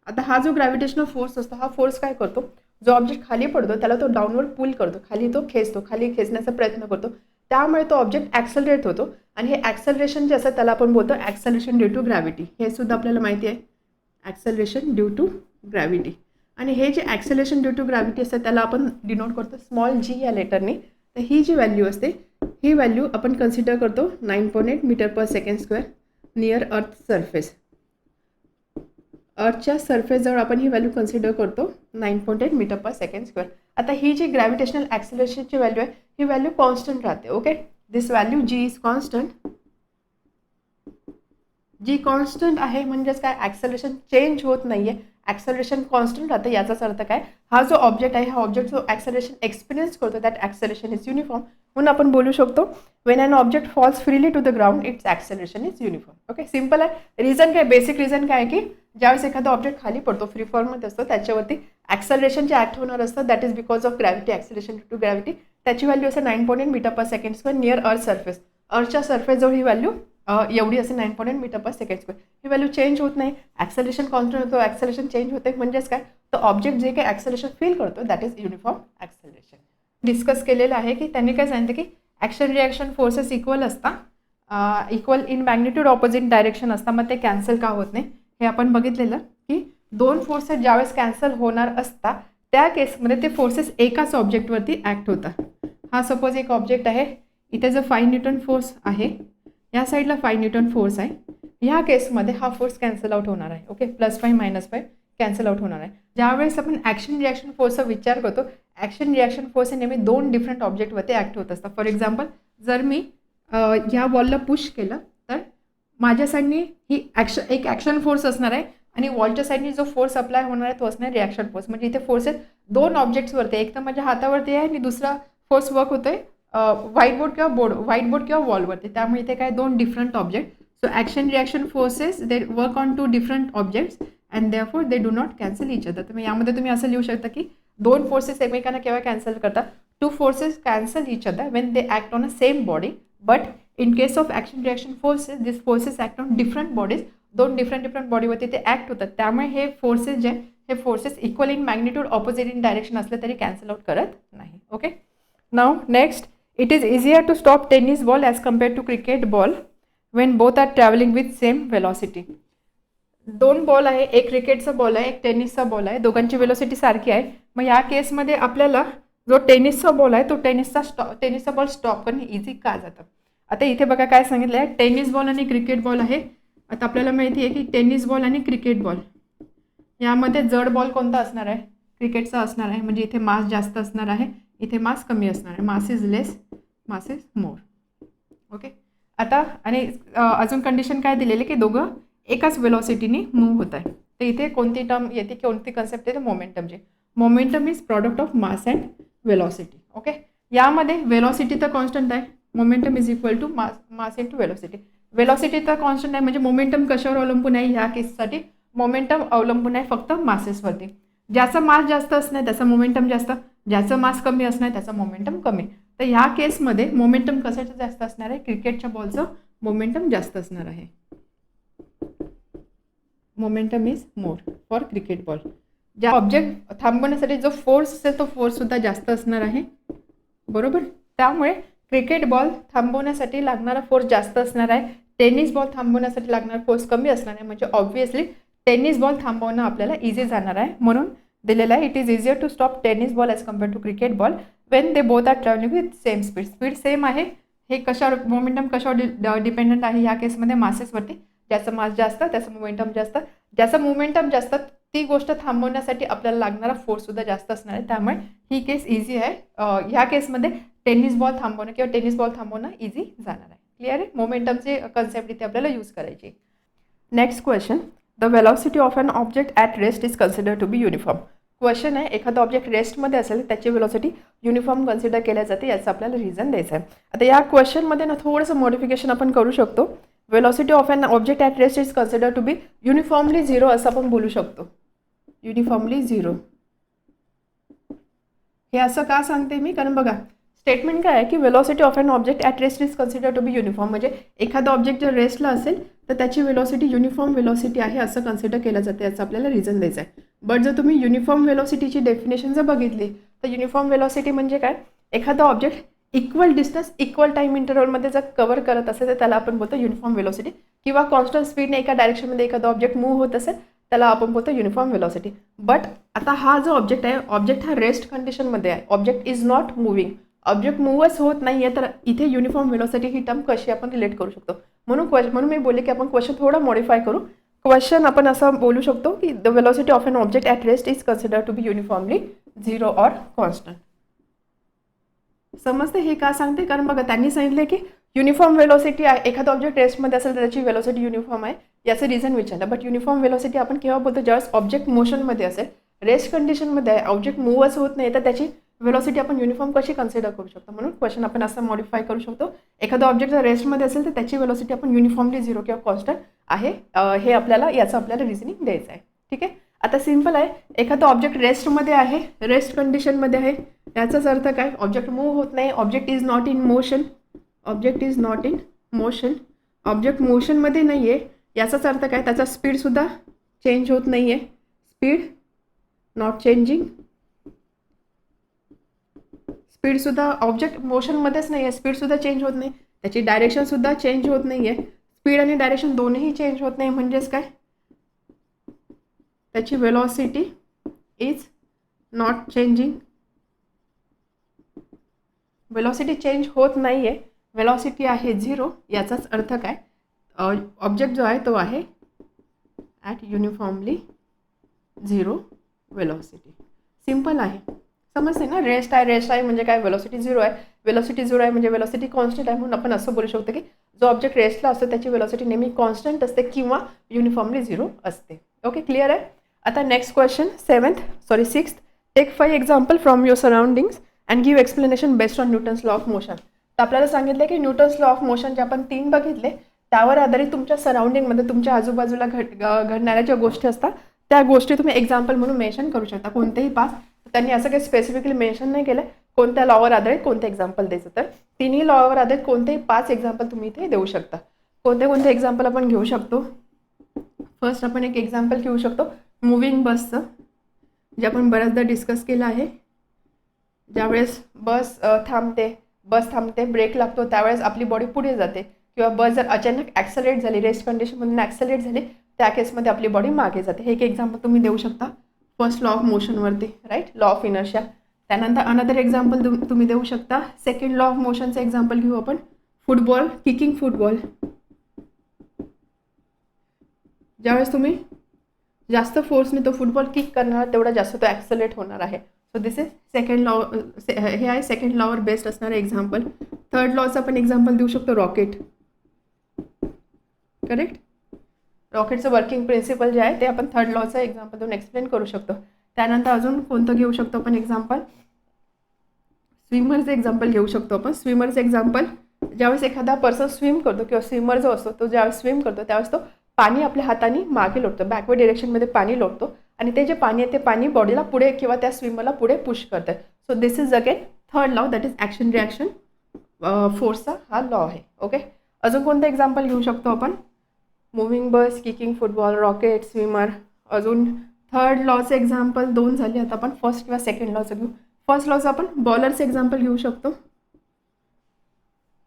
आता हा जो ग्रॅव्हिटेशनल फोर्स असतो हा फोर्स काय करतो, जो ऑब्जेक्ट खाली पडतो त्याला तो डाऊनवर्ड पुल करतो, खाली तो खेचतो, खाली खेचण्याचा प्रयत्न करतो. त्यामुळे तो ऑब्जेक्ट ॲक्सेलरेट होतो आणि हे ॲक्सेलरेशन जे असतं त्याला आपण बोलतो ॲक्सेलरेशन ड्यू टू ग्रॅव्हिटी. हे सुद्धा आपल्याला माहिती आहे, ॲक्सेलरेशन ड्यू टू ग्रॅव्हिटी. आणि हे जे ॲक्सेलरेशन ड्यू टू ग्रॅव्हिटी असतं त्याला आपण डिनोट करतो स्मॉल जी या लेटरने. तर ही जी व्हॅल्यू असते ही व्हॅल्यू आपण कन्सिडर करतो 9.8 metre per second square near earth surface. अर्थच्या सरफेसजवळ आपण ही व्हॅल्यू कन्सिडर करतो 9.8 मीटर पर सेकंड स्क्वेअर. आता ही जी ग्रॅव्हिटेशनल ॲक्सेलरेशनची व्हॅल्यू आहे ही व्हॅल्यू कॉन्स्टंट राहते. Okay. This value g is constant. जी कॉन्स्टंट आहे म्हणजेच काय, ॲक्सेलरेशन चेंज होत नाही आहे, ॲक्सेलरेशन कॉन्स्टंट राहतं. याचाच अर्थ काय, हा जो ऑब्जेक्ट आहे हा ऑब्जेक्ट जो ॲक्सेलरेशन एक्सपिरियन्स करतो दॅट ॲक्सेलरेशन इज युनिफॉर्म. म्हणून आपण बोलू शकतो when an object falls freely to the ground its acceleration is uniform. Okay. Simple आहे. रिझन काय, बेसिक रिझन काय आहे की ज्यावेळेस एखादा ऑब्जेक्ट खाली पडतो फ्री फॉर्ममध्ये असतो त्याच्यावरती ॲक्सेलरेशन जे ॲक्ट होणार असतं that is because of gravity, acceleration to gravity. त्याची व्हॅल्यू असेल 9.8 metre per second square near earth surface. अर्थच्या सरफेसजवळ ही व्हॅल्यू एवढी असेल 9.8 मीटर पर सेकंड स्क्वेअर. ही व्हॅल्यू चेंज होत नाही. ॲक्सेलरेशन कॉन्स्टंट होतो, ॲक्सेलरेशन चेंज होते. म्हणजेच काय, तर ऑब्जेक्ट जे काही ॲक्सेलरेशन फील करतो that is uniform acceleration. Discuss केलेलं आहे की त्यांनी काय सांगितलं की ॲक्शन रिॲक्शन फोर्सेस इक्वल असतात, equal in magnitude opposite direction असतात, मग ते कॅन्सल का होत नाही हे आपण बघितलेलं की दोन फोर्सेस ज्यावेळेस कॅन्सल होणार असतात त्या केसमध्ये ते फोर्सेस एकाच ऑब्जेक्टवरती ॲक्ट होतात. हा सपोज एक ऑब्जेक्ट आहे, इथे जर 5 न्यूटन फोर्स आहे, या साईडला 5 न्यूटन फोर्स आहे. ह्या केसमध्ये हा फोर्स कॅन्सल आउट होणार आहे. ओके, +5 -5 कॅन्सल आउट होणार आहे. ज्यावेळेस आपण ॲक्शन रिॲक्शन फोर्सचा विचार करतो, ॲक्शन रिॲक्शन फोर्स हे नेहमी दोन डिफरंट ऑब्जेक्टवरती ॲक्ट होत असतात. फॉर एक्झाम्पल, जर मी ह्या बॉलला पुश केलं तर माझ्या साईडनी ही एक ॲक्शन फोर्स असणार आहे आणि वॉलच्या साईडनी जो फोर्स अप्लाय होणार आहे तो असणार रिॲक्शन फोर्स. म्हणजे इथे फोर्सेस दोन ऑब्जेक्ट्सवरती, एक तर माझ्या हातावरती आहे आणि दुसरा फोर्स वर्क होतोय व्हाईट बोर्ड किंवा वॉलवरती. त्यामुळे इथे काय दोन different object. So action reaction forces they work on two different objects and therefore they do not cancel each other. तर यामध्ये तुम्ही असं लिहू शकता की दोन फोर्सेस एकमेकांना केव्हा कॅन्सल करतात. Two forces cancel each other when they act on a same body, but in case of action reaction forces this forces act on different bodies. दोन डिफरंट बॉडीवरती ते ॲक्ट होतात. त्यामुळे हे फोर्सेस जे हे forces equal in magnitude opposite in direction असले तरी कॅन्सल आउट करत नाही. Okay, now next, it is easier to stop tennis ball as compare to cricket ball when both are travelling with same velocity. दोन बॉल आहे, एक क्रिकेटचा बॉल आहे, एक टेनिसचा बॉल आहे, दोघांची वेलोसिटी सारखी आहे. मग या केसमध्ये आपल्याला जो टेनिसचा बॉल आहे तो टेनिसचा बॉल स्टॉप करणे इझी का जातं. आता इथे बघा काय सांगितलं आहे, टेनिस बॉल आणि क्रिकेट बॉल आहे. आता आपल्याला माहिती आहे की टेनिस बॉल आणि क्रिकेट बॉल यामध्ये जड बॉल कोणता असणार आहे, क्रिकेटचा असणार आहे. म्हणजे इथे मास जास्त असणार आहे, इथे मास कमी असणार आहे. Mass is less, mass is more. Okay, आता आणि अजून कंडिशन काय दिलेली की दोघं एकाच वेलॉसिटीने मूव्ह होत आहे. तर इथे कोणती टर्म येते, कोणती कन्सेप्ट येते, मोमेंटमची. Momentum is product of mass and velocity. Okay, यामध्ये वेलॉसिटी तर कॉन्स्टंट आहे, momentum is equal to mass into velocity. Velocity तर कॉन्स्टंट आहे म्हणजे मोमेंटम कशावर अवलंबून आहे, ह्या केससाठी मोमेंटम अवलंबून आहे फक्त मासेसवरती. ज्याचा मास जास्त असणार त्याचा मोमेंटम जास्त, ज्याचं मास कमी असणार त्याचं मोमेंटम कमी. तर ह्या केसमध्ये मोमेंटम कशाचं जास्त असणार आहे, क्रिकेटच्या बॉलचं मोमेंटम जास्त असणार आहे. Momentum is more for cricket ball. ज्या ऑब्जेक्ट थांबवण्यासाठी जो फोर्स असेल तो फोर्ससुद्धा जास्त असणार आहे, बरोबर. त्यामुळे क्रिकेट बॉल थांबवण्यासाठी लागणारा फोर्स जास्त असणार आहे, टेनिस बॉल थांबवण्यासाठी लागणारा फोर्स कमी असणार आहे. म्हणजे ऑब्व्हियसली टेनिस बॉल थांबवणं आपल्याला इझी जाणार आहे. म्हणून दिलेलं आहे, it is easier to stop tennis ball as compare to cricket ball when they both are travelling with same speed. Speed same आहे. हे कशावर, मोमेंटम कशावर डिपेंडंट आहे, ह्या केसमध्ये मासेसवरती. ज्याचं मास जास्त त्याचं मोमेंटम जास्त, ज्याचं मोमेंटम जास्त ती गोष्ट थांबवण्यासाठी आपल्याला लागणारा फोर्ससुद्धा जास्त असणार आहे. त्यामुळे ही केस इझी आहे. ह्या केसमध्ये टेनिस बॉल थांबवणं किंवा टेनिस बॉल थांबवणं इझी जाणार आहे. क्लिअर आहे. मोमेंटमची कन्सेप्ट इथे आपल्याला यूज करायची. Next question, the velocity of an object at rest is consider to be uniform. Question आहे, एखादा ऑब्जेक्ट रेस्टमध्ये असेल त्याची वेलॉसिटी युनिफॉर्म कन्सिडर केल्या जाते, याचं आपल्याला रिझन द्यायचं आहे. आता या क्वेश्चनमध्ये ना थोडंसं मॉडिफिकेशन आपण करू शकतो. Velocity of an object at rest is consider to be uniformly zero असं आपण बोलू शकतो. युनिफॉर्मली झिरो हे असं का सांगते मी, कारण बघा स्टेटमेंट काय आहे की velocity of an object at rest is consider to be uniform. म्हणजे एखादा ऑब्जेक्ट जर रेस्टला असेल तर त्याची वेलॉसिटी युनिफॉर्म वेलॉसिटी आहे असं कन्सिडर केलं जाते, याचं आपल्याला रिझन द्यायचं आहे. बट जर तुम्ही युनिफॉर्म वेलॉसिटीची डेफिनेशन जर बघितली तर युनिफॉर्म वेलॉसिटी म्हणजे काय, एखादा object equal distance equal time इंटरवलमध्ये जर कव्हर करत असेल तर त्याला आपण बोलतो युनिफॉर्म वेलॉसिटी. किंवा कॉन्स्टंट स्पीडने एका डायरेक्शनमध्ये एखादा ऑब्जेक्ट मूव्ह होत असेल त्याला आपण बोलतो युनिफॉर्म वेलॉसिटी. बट आता हा जो ऑब्जेक्ट आहे, ऑब्जेक्ट हा रेस्ट कंडिशनमध्ये आहे, object is not moving, object मूव्हच होत नाही आहे, तर इथे युनिफॉर्म वेलॉसिटी ही टर्म कशी आपण रिलेट करू शकतो. म्हणून मी बोलले की आपण क्वेश्चन थोडा मॉडिफाय करू. क्वेश्चन आपण असं बोलू शकतो की the velocity of an object at rest is consider to be uniformly zero or constant. समजते हे का सांगते, कारण बघा त्यांनी सांगितले की युनिफॉर्म वेलॉसिटी आहे, एखादा ऑब्जेक्ट रेस्टमध्ये असेल तर त्याची वेलॉसिटी युनिफॉर्म आहे, याचं रिझन विचारलं. बट युनिफॉर्म वेलॉसिटी आपण केव्हा बोलतो, ज्यावेळेस ऑब्जेक्ट मोशनमध्ये असेल, रेस्ट कंडिशनमध्ये आहे, ऑब्जेक्ट मूव्हच होत नाही, तर त्याची वेलॉसिटी आपण युनिफॉर्म कशी कन्सिडर करू शकतो. म्हणून क्वेश्चन आपण असं मॉडिफाय करू शकतो, एखादा ऑब्जेक्ट जर रेस्टमध्ये असेल तर त्याची वेलॉसिटी आपण युनिफॉर्मली झिरो किंवा कॉन्स्टंट आहे, हे आपल्याला याचं आपल्याला रिझनिंग द्यायचं आहे. ठीक आहे. आता सिम्पल आहे, एखादा ऑब्जेक्ट रेस्टमध्ये आहे, रेस्ट कंडिशनमध्ये आहे, याचाच अर्थ काय, ऑब्जेक्ट मूव्ह होत नाही, object is not in motion, object is not in motion, object मोशनमध्ये नाही आहे, याचाच अर्थ काय, त्याचा स्पीडसुद्धा चेंज होत नाही आहे, स्पीड नॉट चेंजिंग, स्पीडसुद्धा ऑब्जेक्ट मोशनमध्येच नाही आहे, स्पीडसुद्धा चेंज होत नाही, त्याची डायरेक्शनसुद्धा चेंज होत नाही आहे, स्पीड आणि डायरेक्शन दोन्ही चेंज होत नाही, म्हणजेच काय, त्याची velocity is not changing, velocity change होत नाही आहे, वेलॉसिटी आहे 0, याचाच अर्थ काय, ऑब्जेक्ट जो आहे तो आहे ॲट युनिफॉर्मली 0 वेलॉसिटी. सिम्पल आहे, समजते ना. रेस्ट आहे म्हणजे काय, वेलॉसिटी 0 आहे, वेलॉसिटी 0 आहे म्हणजे वेलॉसिटी कॉन्स्टंट आहे, म्हणून आपण असं बोलू शकतो की जो ऑब्जेक्ट रेस्टला असतो त्याची वेलॉसिटी नेहमी कॉन्स्टंट असते किंवा युनिफॉर्मली 0 असते. ओके, क्लिअर आहे. आता next question 6th, take 5 example from your surroundings and give explanation based on Newton's law of motion. तर आपल्याला सांगितलं की न्यूटन्स लॉ ऑफ मोशन जे आपण 3 बघितले त्यावर आधारित तुमच्या सराउंडिंगमध्ये तुमच्या आजूबाजूला घडणाऱ्या ज्या गोष्टी असतात त्या गोष्टी तुम्ही एक्झाम्पल म्हणून मेन्शन करू शकता, कोणतेही 5. त्यांनी असं काही स्पेसिफिकली मेन्शन नाही केलं कोणत्या लॉवर आधारित कोणते एक्झाम्पल द्यायचं, तर तिन्ही लॉवर आधारित कोणतेही 5 एक्झाम्पल तुम्ही इथे देऊ शकता. कोणते एक्झाम्पल आपण घेऊ शकतो. फर्स्ट आपण एक एक्झाम्पल घेऊ शकतो मुव्हिंग बसचं, जे आपण बऱ्याचदा डिस्कस केलं आहे. ज्यावेळेस बस थांबते, ब्रेक लागतो, त्यावेळेस आपली बॉडी पुढे जाते, किंवा बस जर अचानक ॲक्सलेट झाली, रेस्ट कंडिशनमधून ॲक्सलेट झाली, त्या केसमध्ये आपली बॉडी मागे जाते. हे एक एक्झाम्पल तुम्ही देऊ शकता फर्स्ट लॉ ऑफ मोशनवरती, राईट, लॉ ऑफ इनर्शिया. त्यानंतर अनदर एक्झाम्पल तुम्ही देऊ शकता. सेकंड लॉ ऑफ मोशनचं एक्झाम्पल घेऊ आपण, फुटबॉल, किकिंग फुटबॉल. ज्यावेळेस तुम्ही जास्त फोर्सने तो फुटबॉल किक करणार तेवढा जास्त तो ॲक्सलेट होणार आहे. So this is second law, हे आहे सेकंड लॉवर बेस्ड असणारं एक्झाम्पल. थर्ड लॉचं आपण एक्झाम्पल देऊ शकतो रॉकेट, करेक्ट. रॉकेटचं वर्किंग प्रिन्सिपल जे आहे ते आपण थर्ड लॉचं एक्झाम्पल देऊन एक्सप्लेन करू शकतो. त्यानंतर अजून कोणतं घेऊ शकतो आपण एक्झाम्पल, स्विमरचं एक्झाम्पल घेऊ शकतो आपण. स्विमरचं एक्झाम्पल, ज्यावेळेस एखादा पर्सन स्विम करतो किंवा स्विमर जो असतो तो ज्यावेळेस स्विम करतो त्यावेळेस तो पाणी आपल्या हाताने मागे लोटतो, बॅकवर्ड डिरेक्शनमध्ये पाणी लोटतो, आणि ते जे पाणी आहे ते पाणी बॉडीला पुढे किंवा त्या स्विमरला पुढे पुश करतं. So this is again third law, that is action reaction फोर्सचा हा लॉ आहे. ओके, अजून कोणतं एक्झाम्पल घेऊ शकतो आपण, मुव्हिंग बस, किकिंग फुटबॉल, रॉकेट, स्विमर. अजून थर्ड लॉचं एक्झाम्पल 2 झाली. आता आपण फर्स्ट किंवा सेकंड लॉचं घेऊ. फर्स्ट लॉचं आपण बॉलरचं एक्झाम्पल घेऊ शकतो.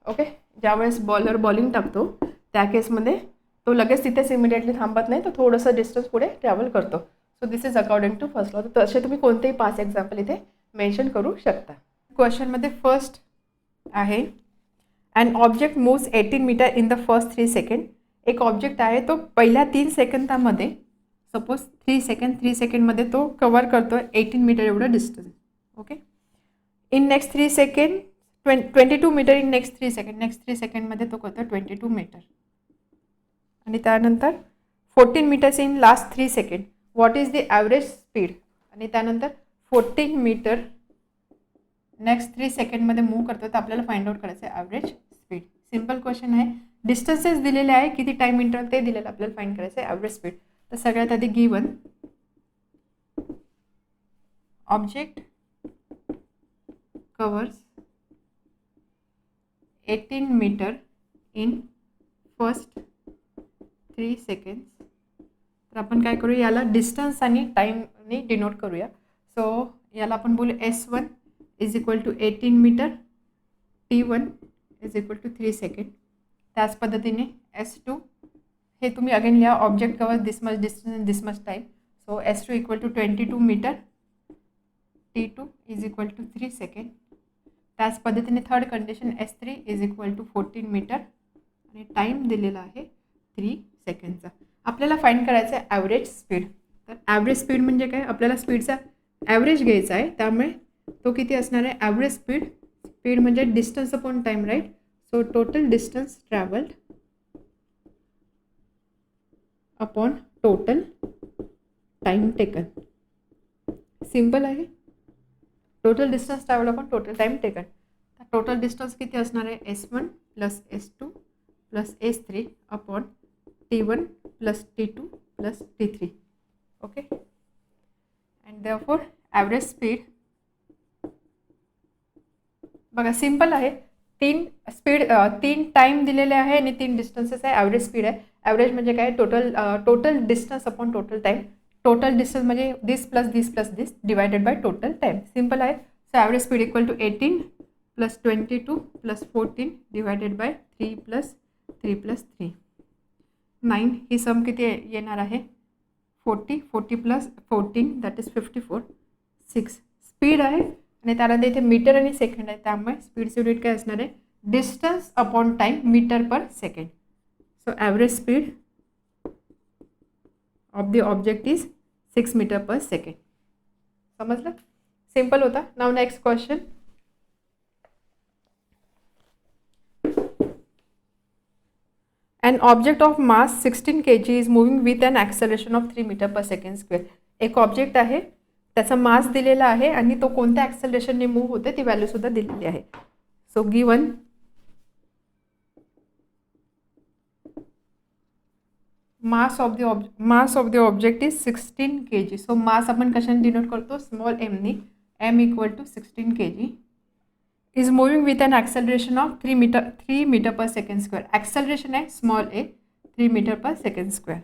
ओके, ज्यावेळेस बॉलर बॉलिंग टाकतो त्या केसमध्ये तो लगेच तिथेच इमिडिएटली थांबत नाही, तो थोडंसं डिस्टन्स पुढे ट्रॅव्हल करतो. So this is according to first law. तर तसे तुम्ही कोणतेही 5 एक्झाम्पल इथे मेन्शन करू शकता. क्वेश्चनमध्ये फर्स्ट आहे, and object moves 18 metre in the first 3 second. एक ऑब्जेक्ट आहे तो पहिल्या 3 सेकंदामध्ये, सपोज 3 सेकंडमध्ये तो कवर करतो 18 मीटर एवढं distance. Okay, in next 3 second 22 metre, in next 3 सेकंडमध्ये तो करतो 22 मीटर. आणि त्यानंतर 14 metres in last 3 second, what is the average speed. आणि त्यानंतर 14 मीटर नेक्स्ट 3 सेकंडमध्ये मूव्ह करतो, तर आपल्याला फाइंड आउट करायचं आहे ॲव्हरेज स्पीड. सिम्पल क्वेश्चन आहे, डिस्टन्सेस दिलेले आहे, किती टाईम इंटरव्हल ते दिलेलं, आपल्याला फाइंड करायचं आहे ॲव्हरेज स्पीड. तर सगळ्यात आधी given object covers 18 metre in first 3 seconds. तर आपण काय करूया, याला डिस्टन्स आणि टाईमने डिनोट करूया. सो याला आपण बोलू S1 is equal to 18 metre, T1 is equal to 3 second. त्याच पद्धतीने S2 हे तुम्ही अगेन लिहा, object cover this much distance this much time. So S2 equal to 22 metre, T2 is equal to 3 second. त्याच पद्धतीने third condition S3 is equal to 14 metre आणि टाईम दिलेला आहे 3 सेकंडचा. आपल्याला फाइंड करायचं आहे ॲव्हरेज स्पीड. तर ॲव्हरेज स्पीड म्हणजे काय, आपल्याला स्पीडचा ॲव्हरेज घ्यायचा आहे, त्यामुळे तो किती असणार आहे, ॲव्हरेज स्पीड म्हणजे distance upon time, right. So total distance travelled upon total time taken. Simple आहे, total distance travel upon total time taken. तर टोटल डिस्टन्स किती असणार आहे, S1 plus S2 plus S3 upon T1 plus T2 plus T3. Okay, and therefore average speed बघा सिंपल आहे. 3 स्पीड 3 टाईम दिलेले आहे आणि 3 डिस्टन्सेस आहे. ॲव्हरेज स्पीड आहे. ॲव्हरेज म्हणजे काय, total distance upon total time. Total distance म्हणजे this divided by total time. Simple आहे. So average speed equal to 18 + 22 + 14 divided by 3 + 3 + 3 9. ही सम किती येणार आहे, 40 + 14 दॅट इज 54. 6 स्पीड आहे आणि त्यानंतर इथे मीटर आणि सेकंड आहे, त्यामुळे स्पीडची युनिट काय असणार आहे, distance upon time metre per second. So average speed of the object is 6 metre per second. समजलं, सिंपल होता. Now next question. An object of mass 16 kg is moving with an acceleration of 3 meter per second square. एक ऑब्जेक्ट आहे, त्याचा मास दिलेला आहे आणि तो कोणत्या ॲक्सेलरेशनने मूव्ह होते ती व्हॅल्यू सुद्धा दिलेली आहे. So given mass of the object is 16 kg. So mass आपण कशाने डिनोट करतो, स्मॉल एमनी. m इक्वल to 16 kg is moving with an acceleration of 3 meter per second square. Acceleration आहे small a, 3 meter per second square.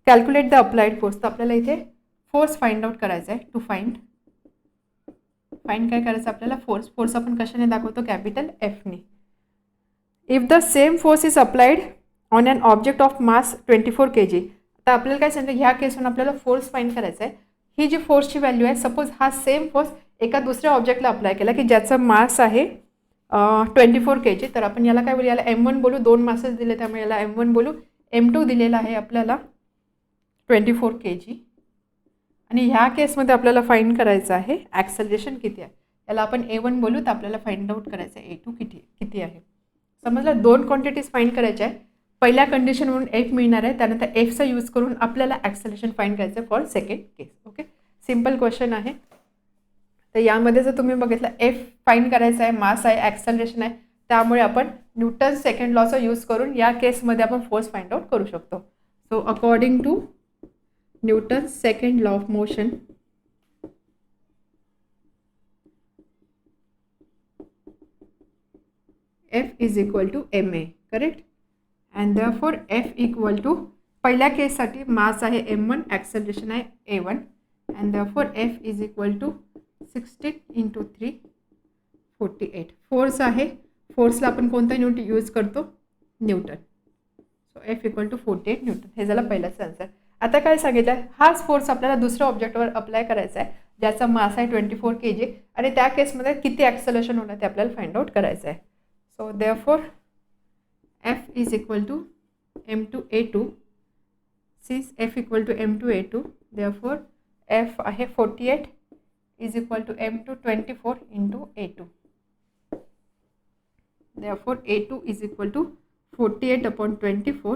Calculate the applied force. तर आपल्याला इथे फोर्स फाइंड आउट करायचा आहे. टू फाइंड काय करायचं आपल्याला, फोर्स आपण कशाने दाखवतो, कॅपिटल Fने. If the same force is applied on an object of mass 24 kg. आता आपल्याला काय सांगितलं, ह्या केसवरून आपल्याला फोर्स फाइंड करायचा आहे. ही जी फोर्सची व्हॅल्यू आहे, सपोज हा सेम फोर्स एका दुसऱ्या ऑब्जेक्टला अप्लाय केला की ज्याचा मास आहे 24 kg. तर आपण याला काय बोलू, याला M1 बोलू. 2 मासेस दिले त्यामुळे याला M1 बोलू. M2 दिलेला आहे आपल्याला 24 kg. आणि ह्या केसमध्ये आपल्याला फाइंड करायचं आहे ॲक्सेलरेशन किती आहे. याला आपण A1 बोलू. तर आपल्याला फाइंड आउट करायचं आहे A2 किती आहे. समजलं, 2 क्वांटिटीज फाइंड करायच्या आहे. पहिल्या कंडिशन म्हणून F मिळणार आहे, त्यानंतर Fचा यूज करून आपल्याला ॲक्सेलरेशन फाइंड करायचं आहे for second case. Okay, simple question आहे. तर यामध्ये जर तुम्ही बघितलं, F फाइंड करायचं आहे, मास आहे, ॲक्सेलरेशन आहे, त्यामुळे आपण न्यूटन सेकंड लॉचा यूज करून या केसमध्ये आपण फोर्स फाइंड आउट करू शकतो. So according to Newton second law of motion, F is equal to ma. Correct. And therefore F equal to, पहिल्या केससाठी मास आहे M1, ॲक्सेलरेशन आहे A1. And therefore F is equal to 16 × 3 48. Force आहे, फोर्सला आपण कोणता युनिट यूज करतो, newton. So F equal to 48 newton. हे झालं पहिलाच आन्सर. आता काय सांगितलं, हाच फोर्स आपल्याला दुसऱ्या ऑब्जेक्टवर अप्लाय करायचा आहे ज्याचा मास आहे 24 kg आणि त्या केसमध्ये किती ॲक्सेलरेशन होणार ते आपल्याला फाइंड आउट करायचं आहे. So therefore F is equal to M2A2. Since F equal to M2A2, therefore F आहे 48 is equal to M2 24 into A2. Therefore A2 is equal to 48 upon 24.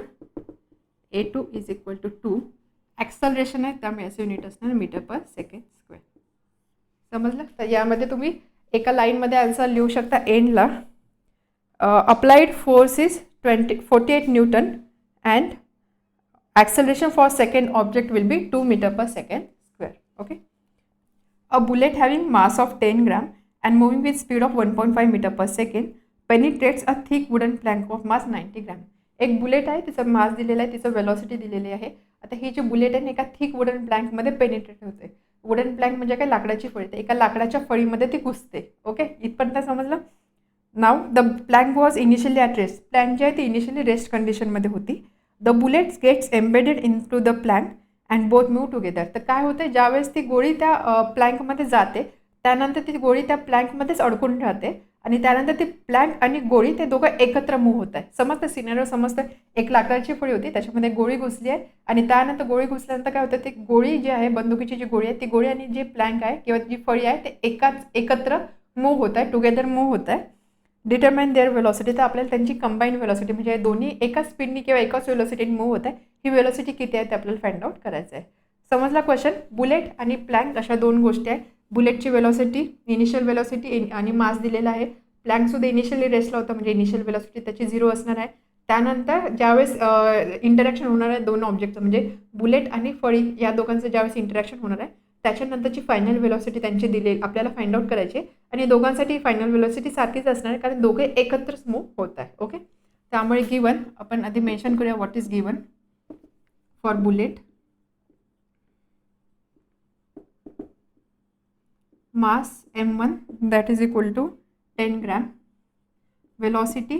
A2 is equal to 2. Acceleration आहे त्यामुळे असं युनिट असणार मीटर पर सेकंड स्क्वेअर. समजलं. तर यामध्ये तुम्ही एका लाईनमध्ये आन्सर लिहू शकता एंडला. Applied force is 48 newton and acceleration for second object will be 2 metre per second square. Okay. A bullet having mass of 10 gram and moving with speed of 1.5 meter per second penetrates a thick wooden plank of mass 90 gram. एक बुलेट आहे, तिचा मास दिलेला आहे, तिचं वेलॉसिटी दिलेली आहे. आता ही जी बुलेट आहे एका थिक वुडन प्लँकमध्ये पेनिट्रेट होते. वुडन प्लँक म्हणजे काय, लाकडाची फळी. एका लाकडाच्या फळीमध्ये ती घुसते. ओके, इथपर्यंत समजलं. Now the plank was initially at rest. Plank जी आहे ती इनिशियली रेस्ट कंडिशनमध्ये होती. The bullets gets embedded into the plank and both move together. तर काय होतं, ज्यावेळेस ती गोळी त्या प्लँकमध्ये जाते त्यानंतर ती गोळी त्या प्लँकमध्येच अडकून राहते आणि त्यानंतर ती प्लँक आणि गोळी ते दोघं एकत्र मूव्ह होत आहे. समजतं, सिनेरिओ समजतं. एक लाकडाची फळी होती, त्याच्यामध्ये गोळी घुसली आहे आणि त्यानंतर गोळी घुसल्यानंतर काय होतं, ती गोळी जी आहे, बंदुकीची जी गोळी आहे, ती गोळी आणि जे प्लँक आहे किंवा जी फळी आहे ते एकत्र मूव्ह होत आहे, टुगेदर मूव्ह होत आहे. Determine their velocity. तर आपल्याला त्यांची कंबाईन वेलॉसिटी म्हणजे दोन्ही एकाच स्पीडनी किंवा एकाच वेलॉसिटीने मूव्ह होत आहे, ही वेलॉसिटी किती आहे ते आपल्याला फाइंड आउट करायचं आहे. समजला क्वेश्चन. बुलेट आणि प्लँक अशा 2 गोष्टी आहे. बुलेटची वेलॉसिटी, इनिशियल वेलॉसिटी आणि मास दिलेला आहे. प्लँकसुद्धा इनिशियली रेस्टला होता म्हणजे इनिशियल वेलॉसिटी त्याची 0 असणार आहे. त्यानंतर ज्यावेळेस इंटरॅक्शन होणार आहे 2 ऑब्जेक्टचं म्हणजे बुलेट आणि फळी या दोघांचं ज्यावेळेस इंटरॅक्शन होणार आहे त्याच्यानंतरची फायनल वेलॉसिटी त्यांची दिलेली आपल्याला फाइंड आउट करायची आणि दोघांसाठी फायनल वेलॉसिटी सारखीच असणार आहे कारण दोघे एकत्रच मूव्ह होत आहे. ओके, त्यामुळे गिवन आपण आधी मेन्शन करूया what is given for bullet. Mass m1 that is equal to 10 gram, velocity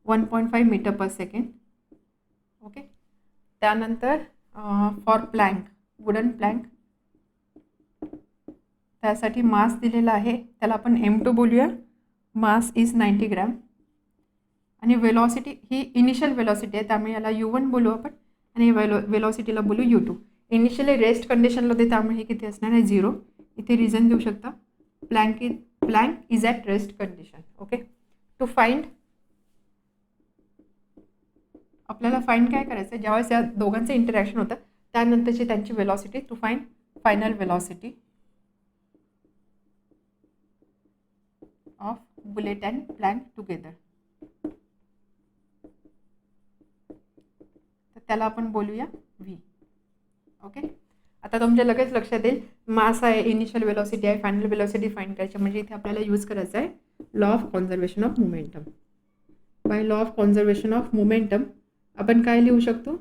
1.5 metre per second. Okay, त्यानंतर फॉर प्लँक, वुडन प्लँक, त्यासाठी मास दिलेला आहे, त्याला आपण m2 बोलूया. मास इज 90 ग्रॅम आणि वेलॉसिटी ही इनिशियल वेलॉसिटी आहे त्यामुळे याला u1 बोलू आपण आणि वेलॉसिटीला बोलू u2. इनिशियली रेस्ट कंडिशनला होते त्यामुळे हे किती असणार आहे 0. इथे रिझन देऊ शकता plank is at rest condition. Okay, to find आपल्याला फाइंड काय करायचं आहे ज्यावेळेस या दोघांचं इंटरॅक्शन होतं त्यानंतरची त्यांची velocity. To find final velocity of bullet and plank together. तर त्याला आपण बोलूया v. ओके, आता तुमच्या लगेच लक्षात येईल मास आहे, इनिशियल वेलॉसिटी आहे, फायनल वेलॉसिटी फाइंड करायची म्हणजे इथे आपल्याला यूज करायचं आहे law of conservation of momentum. By law of conservation of momentum आपण काय लिहू शकतो,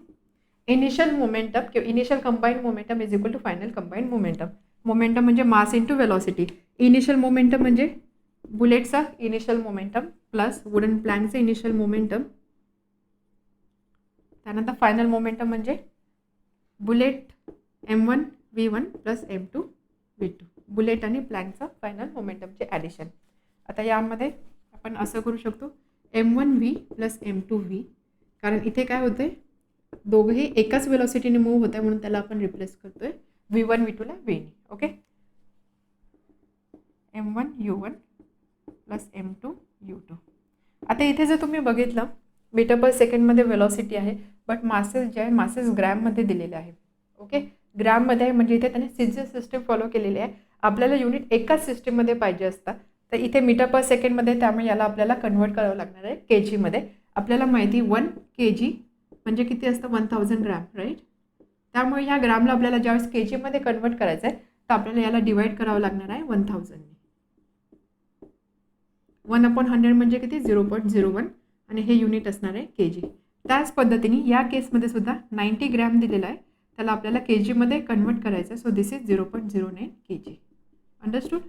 इनिशियल मोमेंटम किंवा initial combined momentum is equal to final combined momentum. Momentum म्हणजे mass into velocity. Initial momentum म्हणजे बुलेटचा इनिशियल मोमेंटम प्लस वुडन प्लँकचं इनिशियल मोमेंटम. त्यानंतर फायनल मोमेंटम म्हणजे bullet m1 v1 plus m2 v2. Bullet आणि प्लँकचं फायनल मोमेंटमचे ॲडिशन. आता यामध्ये आपण असं करू शकतो m1 v plus m2 v कारण इथे काय होतं आहे दोघंही एकाच वेलॉसिटीने मूव्ह होत आहे म्हणून त्याला आपण रिप्लेस करतो आहे v1 v2ला v ने. Okay, m1 u1 plus m2 u2. आता इथे जर तुम्ही बघितलं मीटर पर सेकंडमध्ये वेलॉसिटी आहे बट मासेस जे आहे मासेस ग्रॅममध्ये दिलेले आहे. ओके, ग्रॅममध्ये आहे म्हणजे इथे त्याने सीजी सिस्टम फॉलो केलेली आहे. आपल्याला युनिट एकाच सिस्टीममध्ये पाहिजे असतात तर इथे मीटर पर सेकंडमध्ये त्यामुळे याला आपल्याला कन्वर्ट करावं लागणार आहे के जीमध्ये. आपल्याला माहिती 1 kg म्हणजे किती असतं 1000 ग्रॅम राईट. त्यामुळे ह्या ग्रॅमला आपल्याला ज्यावेळेस के जीमध्ये कन्वर्ट करायचं आहे तर आपल्याला याला डिवाइड करावं लागणार आहे 1000ने. 1/100 म्हणजे किती 0.01 आणि हे युनिट असणार आहे के जी. त्याच पद्धतीने या केसमध्ये सुद्धा 90 ग्रॅम दिलेला आहे त्याला आपल्याला के जीमध्ये कन्वर्ट करायचं आहे. So this is 0.09 kg. Understood.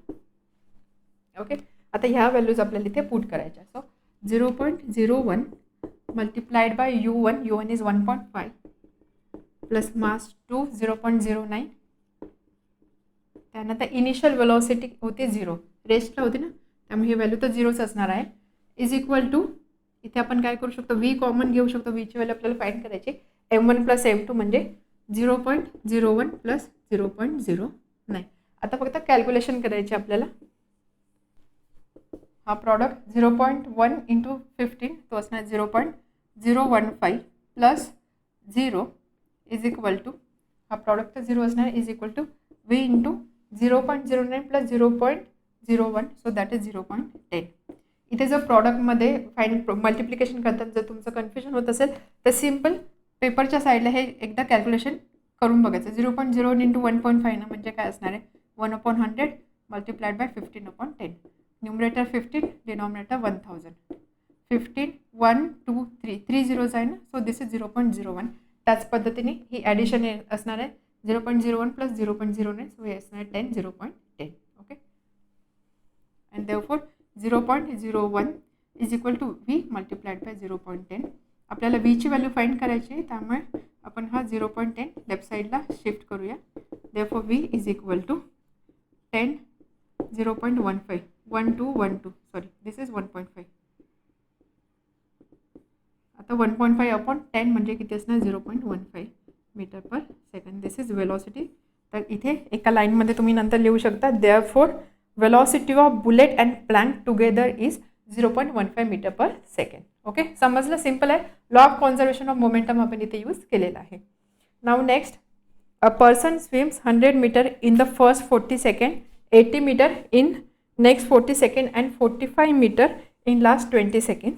Okay, आता ह्या व्हॅल्यूज आपल्याला इथे पुट करायच्या. So 0.01 multiplied by u1, u1 is 1.5 plus mass 2 0.09. त्यानंतर इनिशियल वेलॉसिटी होते 0, रेस्टला होते ना त्यामुळे ही व्हॅल्यू तर 0च असणार आहे. इज इक्वल टू इथे आपण काय करू शकतो v कॉमन घेऊ शकतो. vची व्हॅल्यू आपल्याला फाइंड करायची m1 प्लस m2 म्हणजे 0.01 प्लस 0.09. आता फक्त कॅल्क्युलेशन करायचे आपल्याला. हा प्रॉडक्ट 0.1 इंटू 15 तो असणार 0.015 प्लस 0 इज इक्वल टू हा प्रॉडक्ट 0 असणार is equal to v into 0.09 plus 0.01 so that is 0.10. इथे जर प्रॉडक्टमध्ये फाइंड मल्टिप्लिकेशन करताना जर तुमचं कन्फ्युजन होत असेल तर सिम्पल पेपरच्या साईडला हे एकदा कॅल्क्युलेशन करून बघायचं. 0.0 इंटू 1.5 ना म्हणजे काय असणार आहे 1/100 multiplied by 15/10. Numerator 15 denominator 1000. 15 1 2 3 zeros आहे ना सो दिस इज 0.01. त्याच पद्धतीने ही ॲडिशन असणार आहे 0.01 प्लस 0.09 सो हे असणार आहे 10 0.10. Okay, and therefore 0.01 is equal to v multiplied by 0.10. आपल्याला vची व्हॅल्यू फाइंड करायची आहे त्यामुळे आपण हा 0.10 लेफ्ट साईडला शिफ्ट करूया. Therefore v is equal to 10 0.15 1212 sorry this is 1.5. आता 1.5 अपॉन 10 म्हणजे किती असणार 0.15 metre per second. This is velocity. तर इथे एका लाईनमध्ये तुम्ही नंतर लिहू शकता therefore velocity of bullet and plank together is 0.15 metre per second. Okay, समजलं, सिम्पल आहे. Law of conservation of momentum आपण इथे यूज केलेला आहे. Now next, a person swims 100 metre in the first 40 second, 80 metre in next 40 second and 45 metre in last 20 second.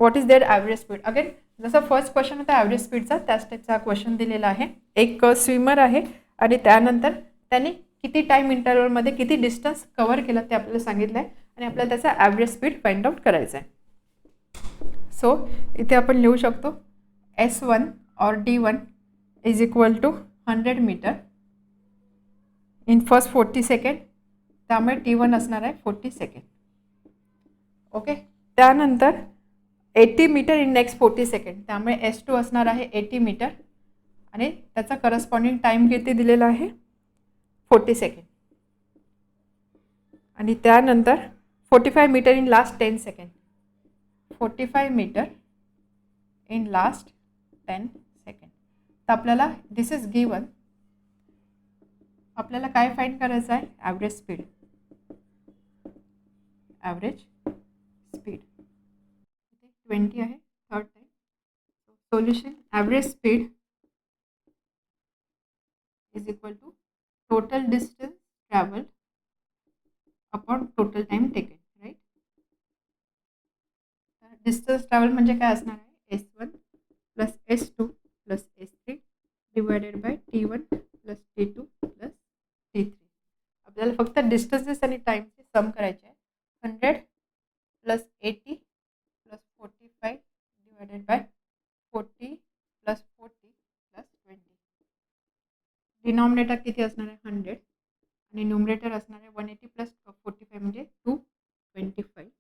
What is their average speed. Again जसं फर्स्ट क्वेश्चन होता ॲव्हरेज स्पीडचा त्याच टाईपचा क्वेश्चन दिलेला आहे. एक स्विमर आहे आणि त्यानंतर त्याने किती टाईम इंटरवलमध्ये किती डिस्टन्स कव्हर केलं ते आपल्याला सांगितलं आहे आणि आपल्याला त्याचा ॲव्हरेज स्पीड फाइंड आउट करायचा आहे. सो इथे आपण लिहू शकतो S1 और D1 is equal to 100 metre in first 40 second, त्यामुळे T1 असणार आहे 40 सेकंड. ओके, त्यानंतर 80 मीटर इन नेक्स्ट 40 सेकंड, त्यामुळे S2 असणार आहे 80 मीटर आणि त्याचा करस्पॉन्डिंग टाईम किती दिलेला आहे 40 सेकंड. आणि त्यानंतर 45 metre in last 10 second, 45 metre in last 10 second. तर आपल्याला दिस इज गिवन, आपल्याला काय फाइंड करायचं आहे ॲव्हरेज स्पीड. ॲव्हरेज स्पीड 20 आहे third time. Solution average speed is equal to total distance travelled upon total time taken, right. Distance travel म्हणजे काय असणार आहे S1 plus S2 plus S3 divided by T1 plus T2 plus T3. आपल्याला फक्त डिस्टन्सेस आणि टाईमचे सम करायचे आहे. 100 plus 80 plus 45 divided by 40 plus 40 plus 20. Denominator किती असणार आहे 100 आणि न्यूमरेटर असणार आहे 180 प्लस 45 म्हणजे 225.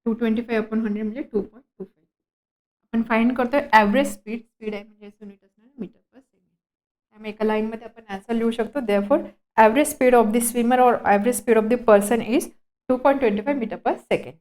225 अपॉन 100 म्हणजे 2.25. आपण फाइंड करतोय ॲव्हरेज स्पीड. स्पीड आहे म्हणजे युनिट असणार मीटर पर सेकंड. त्यामुळे एका लाईनमध्ये आपण आन्सर लिहू शकतो. Therefore average speed of the swimmer और average speed of the person is 2.25 metre per second.